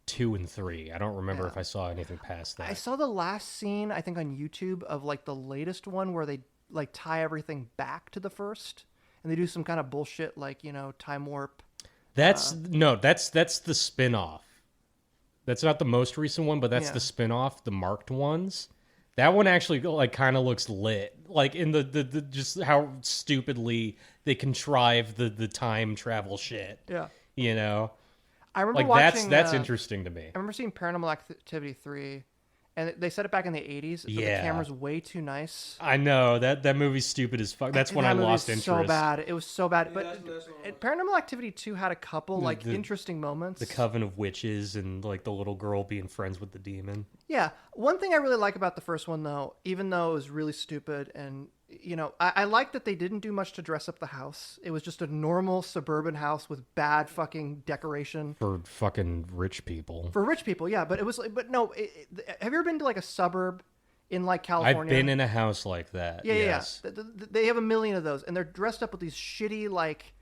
Speaker 3: 2 and 3. I don't remember
Speaker 1: Yeah.
Speaker 3: if I saw anything past that.
Speaker 1: I saw the last scene, I think, on YouTube of like the latest one where they like tie everything back to the first, and they do some kind of bullshit like time warp.
Speaker 3: That's the spin-off. That's not the most recent one, but that's
Speaker 1: Yeah.
Speaker 3: the spin-off, the marked ones. That one actually kind of looks lit. Like in the just how stupidly they contrive the time travel shit.
Speaker 1: Yeah. I remember
Speaker 3: Like
Speaker 1: watching.
Speaker 3: that's interesting to me.
Speaker 1: I remember seeing Paranormal Activity 3, and they set it back in the 80s, but
Speaker 3: Yeah.
Speaker 1: the camera's way too nice.
Speaker 3: I know that movie's stupid as fuck. That's when I
Speaker 1: That
Speaker 3: lost
Speaker 1: movie's
Speaker 3: interest.
Speaker 1: so bad. It was so bad.
Speaker 2: that's
Speaker 1: But
Speaker 2: the last one.
Speaker 1: Paranormal Activity 2 had a couple like
Speaker 3: the-
Speaker 1: interesting moments.
Speaker 3: The coven of witches and like the little girl being friends with the demon.
Speaker 1: Yeah. One thing I really like about the first one, though, even though it was really stupid, and I like that they didn't do much to dress up the house. It was just a normal suburban house with bad fucking decoration.
Speaker 3: For fucking rich people.
Speaker 1: For rich people, yeah. But it was like, but no. Have you ever been to like a suburb in like California?
Speaker 3: I've been in a house like that.
Speaker 1: Yeah,
Speaker 3: yes.
Speaker 1: yeah. They have a million of those, and they're dressed up with these shitty, like,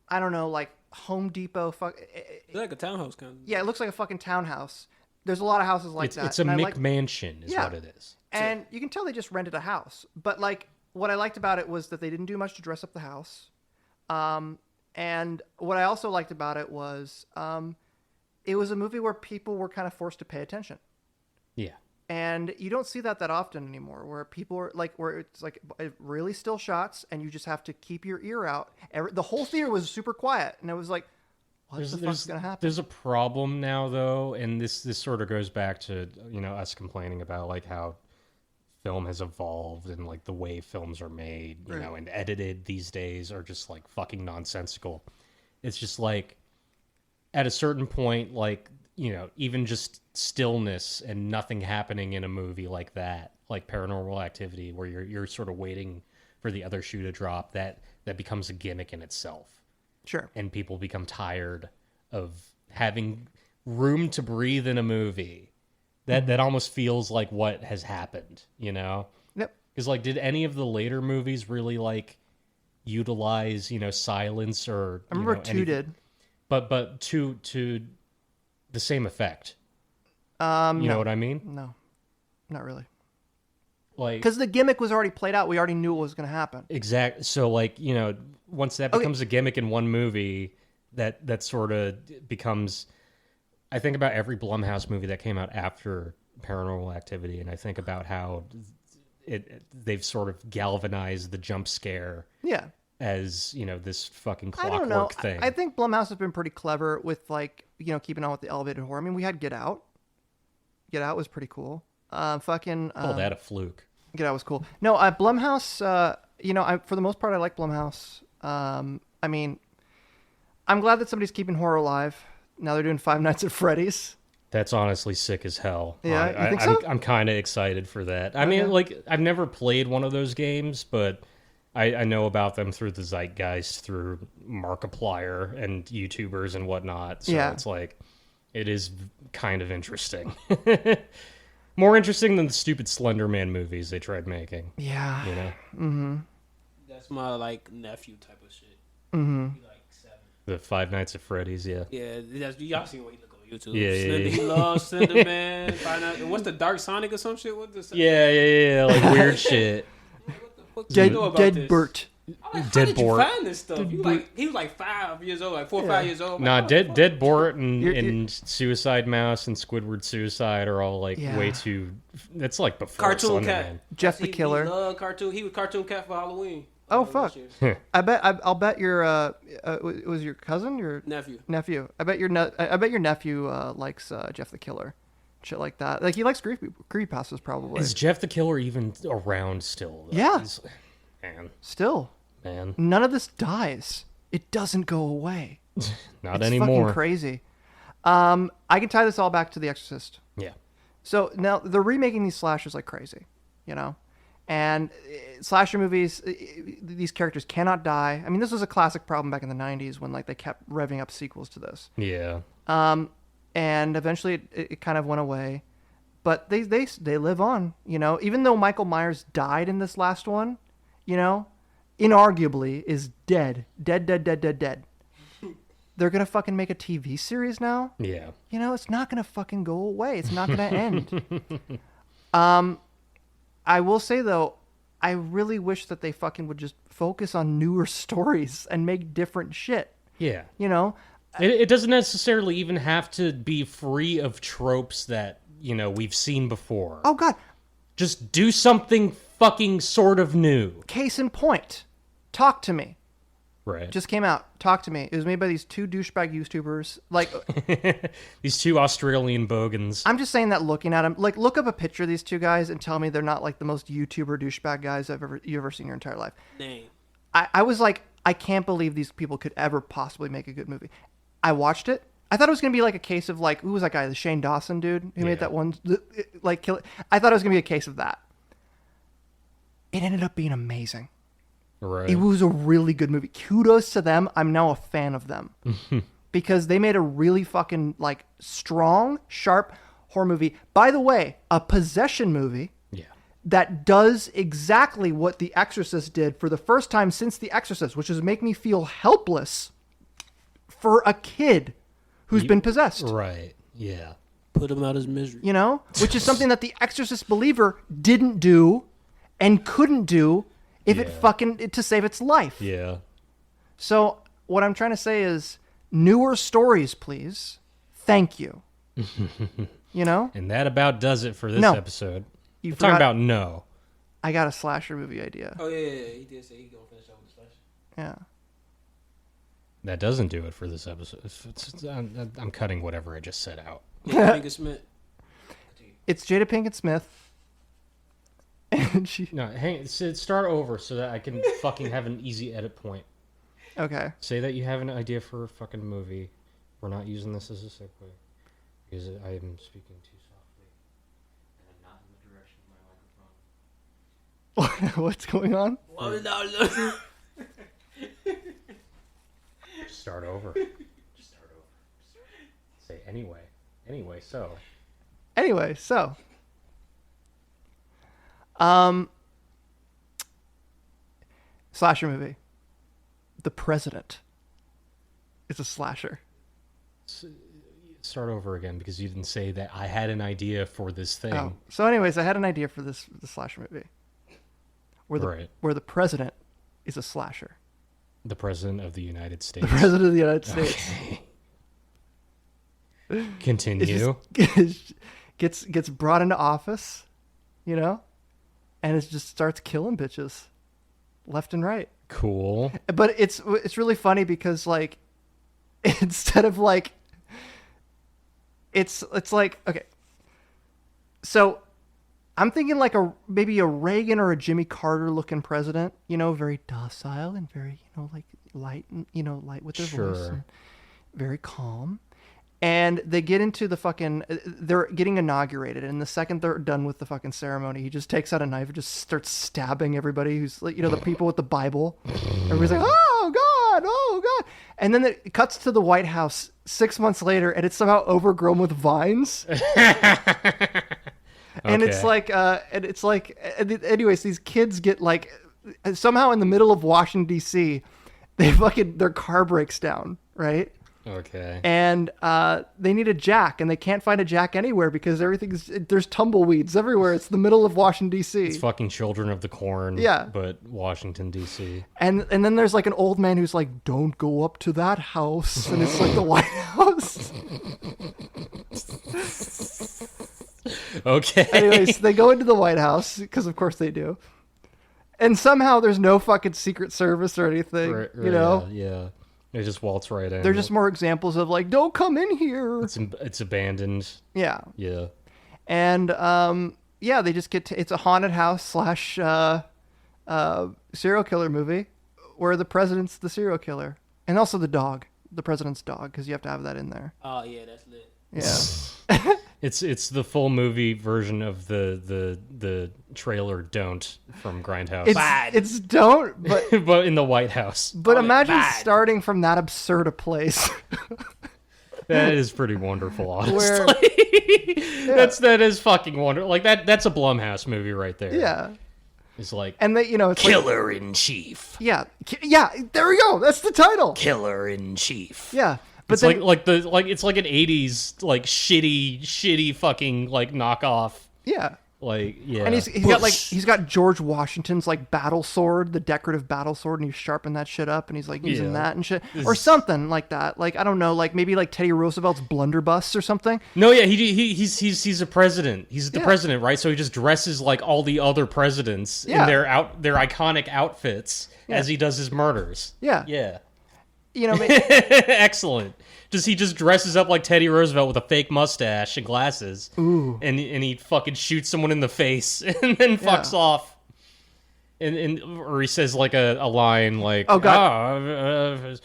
Speaker 1: I don't know, like Home Depot.
Speaker 2: It's like a townhouse kind of.
Speaker 1: Yeah, it looks like a fucking townhouse. There's a lot of houses like that.
Speaker 3: It's a
Speaker 1: and I like-
Speaker 3: McMansion is
Speaker 1: Yeah.
Speaker 3: what it is.
Speaker 1: And you can tell they just rented a house. But like, what I liked about it was that they didn't do much to dress up the house. And what I also liked about it was it was a movie where people were kind of forced to pay attention.
Speaker 3: Yeah.
Speaker 1: And you don't see that often anymore, where people are like, where it's like really still shots, and you just have to keep your ear out. The whole theater was super quiet, and it was like, what the fuck's gonna happen?
Speaker 3: There's a problem now, though, and this sort of goes back to us complaining about like how film has evolved and like the way films are made, you know, and edited these days are just like fucking nonsensical. It's just like at a certain point, like even just stillness and nothing happening in a movie like that, like Paranormal Activity, where you're sort of waiting for the other shoe to drop, that becomes a gimmick in itself.
Speaker 1: Sure.
Speaker 3: And people become tired of having room to breathe in a movie. That almost feels like what has happened,
Speaker 1: Yep.
Speaker 3: Because like, did any of the later movies really like utilize silence or?
Speaker 1: I remember two did.
Speaker 3: But to the same effect. You know what I mean?
Speaker 1: No, not really.
Speaker 3: Like,
Speaker 1: Because the gimmick was already played out. We already knew what was going to happen.
Speaker 3: exact. So like once that becomes a gimmick in one movie, that sort of becomes. I think about every Blumhouse movie that came out after Paranormal Activity, and I think about how they've sort of galvanized the jump scare
Speaker 1: Yeah.
Speaker 3: as, you know, this fucking
Speaker 1: I don't know.
Speaker 3: clockwork thing.
Speaker 1: I think Blumhouse has been pretty clever with, like, you know, keeping on with the elevated horror. I mean, we had Get Out. Get Out was pretty cool.
Speaker 3: Call that a fluke.
Speaker 1: Get Out was cool. No, Blumhouse, you know, for the most part, I like Blumhouse. I mean, I'm glad that somebody's keeping horror alive. Now they're doing Five Nights at Freddy's.
Speaker 3: That's honestly sick as hell.
Speaker 1: Yeah, you think so?
Speaker 3: I'm kind of excited for that. I mean, like, I've never played one of those games, but I know about them through the zeitgeist, through Markiplier and YouTubers and whatnot. So it's like, it is kind of interesting. More interesting than the stupid Slender Man movies they tried making.
Speaker 1: Yeah.
Speaker 3: You know?
Speaker 1: Mm-hmm.
Speaker 2: That's my, like, nephew type of shit.
Speaker 1: Mm-hmm.
Speaker 2: He, like, 7.
Speaker 3: The Five Nights at Freddy's, yeah.
Speaker 2: Yeah, y'all seen what he look on YouTube.
Speaker 3: Yeah,
Speaker 2: Slender, he loves Slender Man. What's the Dark Sonic or some shit? What the
Speaker 3: Yeah, like weird shit.
Speaker 2: What the fuck do you know about
Speaker 1: Dead
Speaker 2: this?
Speaker 1: Burt.
Speaker 2: How did you
Speaker 3: Bort.
Speaker 2: find this stuff? He was like 5 years old, like 4 or 5 years old.
Speaker 3: Nah,
Speaker 2: Like,
Speaker 3: Dead Bort and Suicide Mouse and Squidward Suicide are all like way too. That's like before
Speaker 2: Cartoon
Speaker 3: Slender
Speaker 2: Cat.
Speaker 3: Man.
Speaker 1: Jeff the Killer.
Speaker 2: He loved cartoon. He was Cartoon Cat for Halloween.
Speaker 1: Oh, fuck. I'll bet your was your cousin, your
Speaker 2: nephew.
Speaker 1: I bet your nephew likes Jeff the Killer, shit like that. Like he likes creepypastas probably.
Speaker 3: Is Jeff the Killer even around still? Though?
Speaker 1: Yeah.
Speaker 3: Man.
Speaker 1: Still.
Speaker 3: Man.
Speaker 1: None of this dies. It doesn't go away.
Speaker 3: Not
Speaker 1: it's
Speaker 3: anymore.
Speaker 1: Fucking crazy. I can tie this all back to The Exorcist.
Speaker 3: Yeah.
Speaker 1: So now they're remaking these slashers like crazy, you know. And slasher movies, these characters cannot die. I mean, this was a classic problem back in the 90s when like they kept revving up sequels to this.
Speaker 3: Yeah.
Speaker 1: And eventually it kind of went away. But they live on, you know. Even though Michael Myers died in this last one, you know, inarguably is dead. Dead. They're going to fucking make a TV series now?
Speaker 3: Yeah.
Speaker 1: You know, it's not going to fucking go away. It's not going to end. I will say, though, I really wish that they fucking would just focus on newer stories and make different shit.
Speaker 3: Yeah.
Speaker 1: You know?
Speaker 3: It doesn't necessarily even have to be free of tropes that, you know, we've seen before.
Speaker 1: Oh, God.
Speaker 3: Just do something fucking sort of new.
Speaker 1: Case in point. Talk to Me.
Speaker 3: Right.
Speaker 1: Just came out. Talk to Me. It was made by these 2 douchebag YouTubers. Like
Speaker 3: these 2 Australian bogans.
Speaker 1: I'm just saying that looking at them, like look up a picture of these 2 guys and tell me they're not like the most YouTuber douchebag guys you've ever seen in your entire life.
Speaker 2: Name.
Speaker 1: I was like, I can't believe these people could ever possibly make a good movie. I watched it. I thought it was gonna be like a case of like, who was that guy, the Shane Dawson dude who made that one like kill. I thought it was gonna be a case of that. It ended up being amazing.
Speaker 3: Right.
Speaker 1: It was a really good movie. Kudos to them. I'm now a fan of them because they made a really fucking like strong, sharp horror movie. By the way, a possession movie.
Speaker 3: Yeah.
Speaker 1: That does exactly what The Exorcist did for the first time since The Exorcist, which is make me feel helpless for a kid who's been possessed.
Speaker 3: Right. Yeah.
Speaker 2: Put him out his misery.
Speaker 1: You know, which is something that The Exorcist believer didn't do and couldn't do if it fucking to save its life.
Speaker 3: Yeah.
Speaker 1: So what I'm trying to say is newer stories, please. Thank you. You know?
Speaker 3: And that about does it for this episode.
Speaker 1: We're
Speaker 3: talking about no.
Speaker 1: I got a slasher movie idea.
Speaker 2: Oh, yeah. He did say he's going to finish up with the slasher.
Speaker 1: Yeah.
Speaker 3: That doesn't do it for this episode. I'm cutting whatever I just said out.
Speaker 2: Jada Pinkett Smith.
Speaker 1: It's Jada Pinkett Smith. And she...
Speaker 3: No, start over so that I can fucking have an easy edit point.
Speaker 1: Okay.
Speaker 3: Say that you have an idea for a fucking movie. We're not using this as a segue. Because I am speaking too softly. And I'm not in the direction of my microphone.
Speaker 1: What's going on?
Speaker 3: Just start over. Say anyway. Anyway, so.
Speaker 1: Slasher movie. The President is a slasher.
Speaker 3: Start over again because you didn't say that I had an idea for this thing.
Speaker 1: Oh. So anyways, I had an idea for the slasher movie. Where the president is a slasher.
Speaker 3: The President of the United States.
Speaker 1: The President of the United States.
Speaker 3: Continue.
Speaker 1: Gets brought into office, you know? And it just starts killing bitches. Left and right.
Speaker 3: Cool.
Speaker 1: But it's really funny because like instead of like it's like okay. So I'm thinking like maybe a Reagan or a Jimmy Carter looking president, very docile and very, like light with their voice and very calm. And they get into they're getting inaugurated. And the second they're done with the fucking ceremony, he just takes out a knife and just starts stabbing everybody who's like, the people with the Bible. Everybody's like, oh God. And then it cuts to the White House 6 months later and it's somehow overgrown with vines. And it's like, anyways, these kids get like, somehow in the middle of Washington, D.C., their car breaks down, right?
Speaker 3: Okay.
Speaker 1: And they need a jack, and they can't find a jack anywhere because there's tumbleweeds everywhere. It's the middle of Washington, D.C.
Speaker 3: It's fucking Children of the Corn,
Speaker 1: yeah.
Speaker 3: But Washington, D.C.
Speaker 1: And then there's like an old man who's like, don't go up to that house. And it's like the White House.
Speaker 3: Okay.
Speaker 1: Anyways, they go into the White House because of course they do. And somehow there's no fucking Secret Service or anything,
Speaker 3: Yeah. They just waltz right in.
Speaker 1: They're just more examples of like, don't come in here.
Speaker 3: It's abandoned.
Speaker 1: Yeah.
Speaker 3: Yeah.
Speaker 1: And they just it's a haunted house / serial killer movie where the president's the serial killer and also the president's dog, because you have to have that in there.
Speaker 2: Oh yeah, that's lit.
Speaker 1: Yeah.
Speaker 3: It's the full movie version of the trailer "Don't" from Grindhouse.
Speaker 1: It's don't, but
Speaker 3: but in the White House.
Speaker 1: But imagine starting from that absurd a place.
Speaker 3: That is pretty wonderful, honestly.
Speaker 1: Where,
Speaker 3: that is fucking wonderful. Like that's a Blumhouse movie right there.
Speaker 1: Yeah.
Speaker 3: It's like,
Speaker 1: and it's
Speaker 3: Killer in Chief.
Speaker 1: Yeah. There we go. That's the title.
Speaker 3: Killer in Chief.
Speaker 1: Yeah.
Speaker 3: It's
Speaker 1: But then,
Speaker 3: it's like an 80s like shitty fucking like knockoff.
Speaker 1: Yeah.
Speaker 3: Like, yeah.
Speaker 1: And he's got George Washington's like battle sword, the decorative battle sword, and he's sharpened that shit up and he's like using that and shit. Or something like that. Like, I don't know, like maybe like Teddy Roosevelt's blunderbuss or something.
Speaker 3: No, yeah, he's a president. He's the president, right? So he just dresses like all the other presidents in their iconic outfits as he does his murders.
Speaker 1: Yeah.
Speaker 3: Yeah.
Speaker 1: Maybe,
Speaker 3: excellent. He just dresses up like Teddy Roosevelt with a fake mustache and glasses.
Speaker 1: Ooh.
Speaker 3: And he fucking shoots someone in the face and then fucks off. Or he says like a line like,
Speaker 1: "Oh God,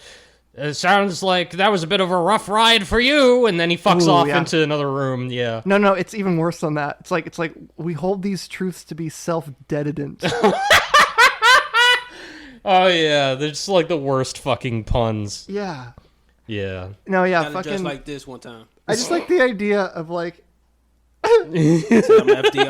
Speaker 3: it sounds like that was a bit of a rough ride for you," and then he fucks off into another room. Yeah.
Speaker 1: No, it's even worse than that. It's like we hold these truths to be self-detonant.
Speaker 3: Oh yeah, they're just like the worst fucking puns.
Speaker 1: Yeah.
Speaker 3: Yeah.
Speaker 1: No, yeah,
Speaker 2: fucking just like this one time.
Speaker 1: I just like the idea of like
Speaker 2: FDR.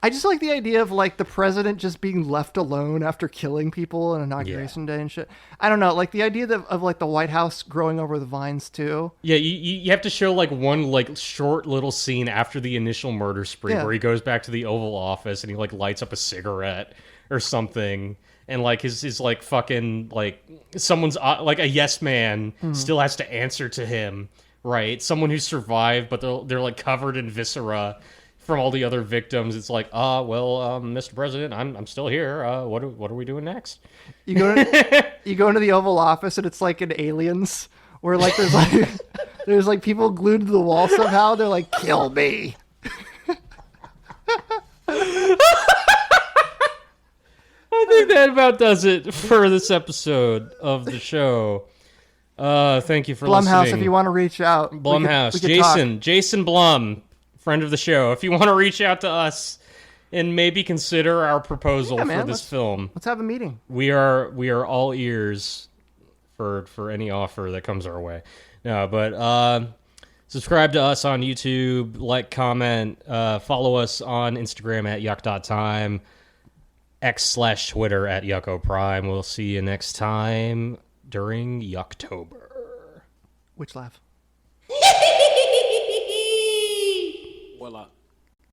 Speaker 1: I just like the idea of like the president just being left alone after killing people on Inauguration Day and shit. I don't know, like the idea of like the White House growing over the vines too.
Speaker 3: Yeah, you have to show like one like short little scene after the initial murder spree where he goes back to the Oval Office and he like lights up a cigarette or something, and like his like fucking like someone's like a yes man still has to answer to him, right? Someone who survived, but they're like covered in viscera from all the other victims. It's like, Mr. President, I'm still here. What are we doing next?
Speaker 1: You go into the Oval Office and it's like in Aliens, where like there's like people glued to the wall somehow. They're like, kill me.
Speaker 3: I think that about does it for this episode of the show. Thank you for
Speaker 1: Blumhouse,
Speaker 3: listening.
Speaker 1: if you want to reach out.
Speaker 3: Blumhouse,
Speaker 1: we could
Speaker 3: Jason Blum, friend of the show. If you want to reach out to us and maybe consider our proposal for this film,
Speaker 1: let's have a meeting.
Speaker 3: We are all ears for any offer that comes our way. No, but subscribe to us on YouTube, like, comment, follow us on Instagram at yuck.time. X/Twitter at YukoPrime. We'll see you next time during Yuktober.
Speaker 1: Which laugh?
Speaker 2: Voila.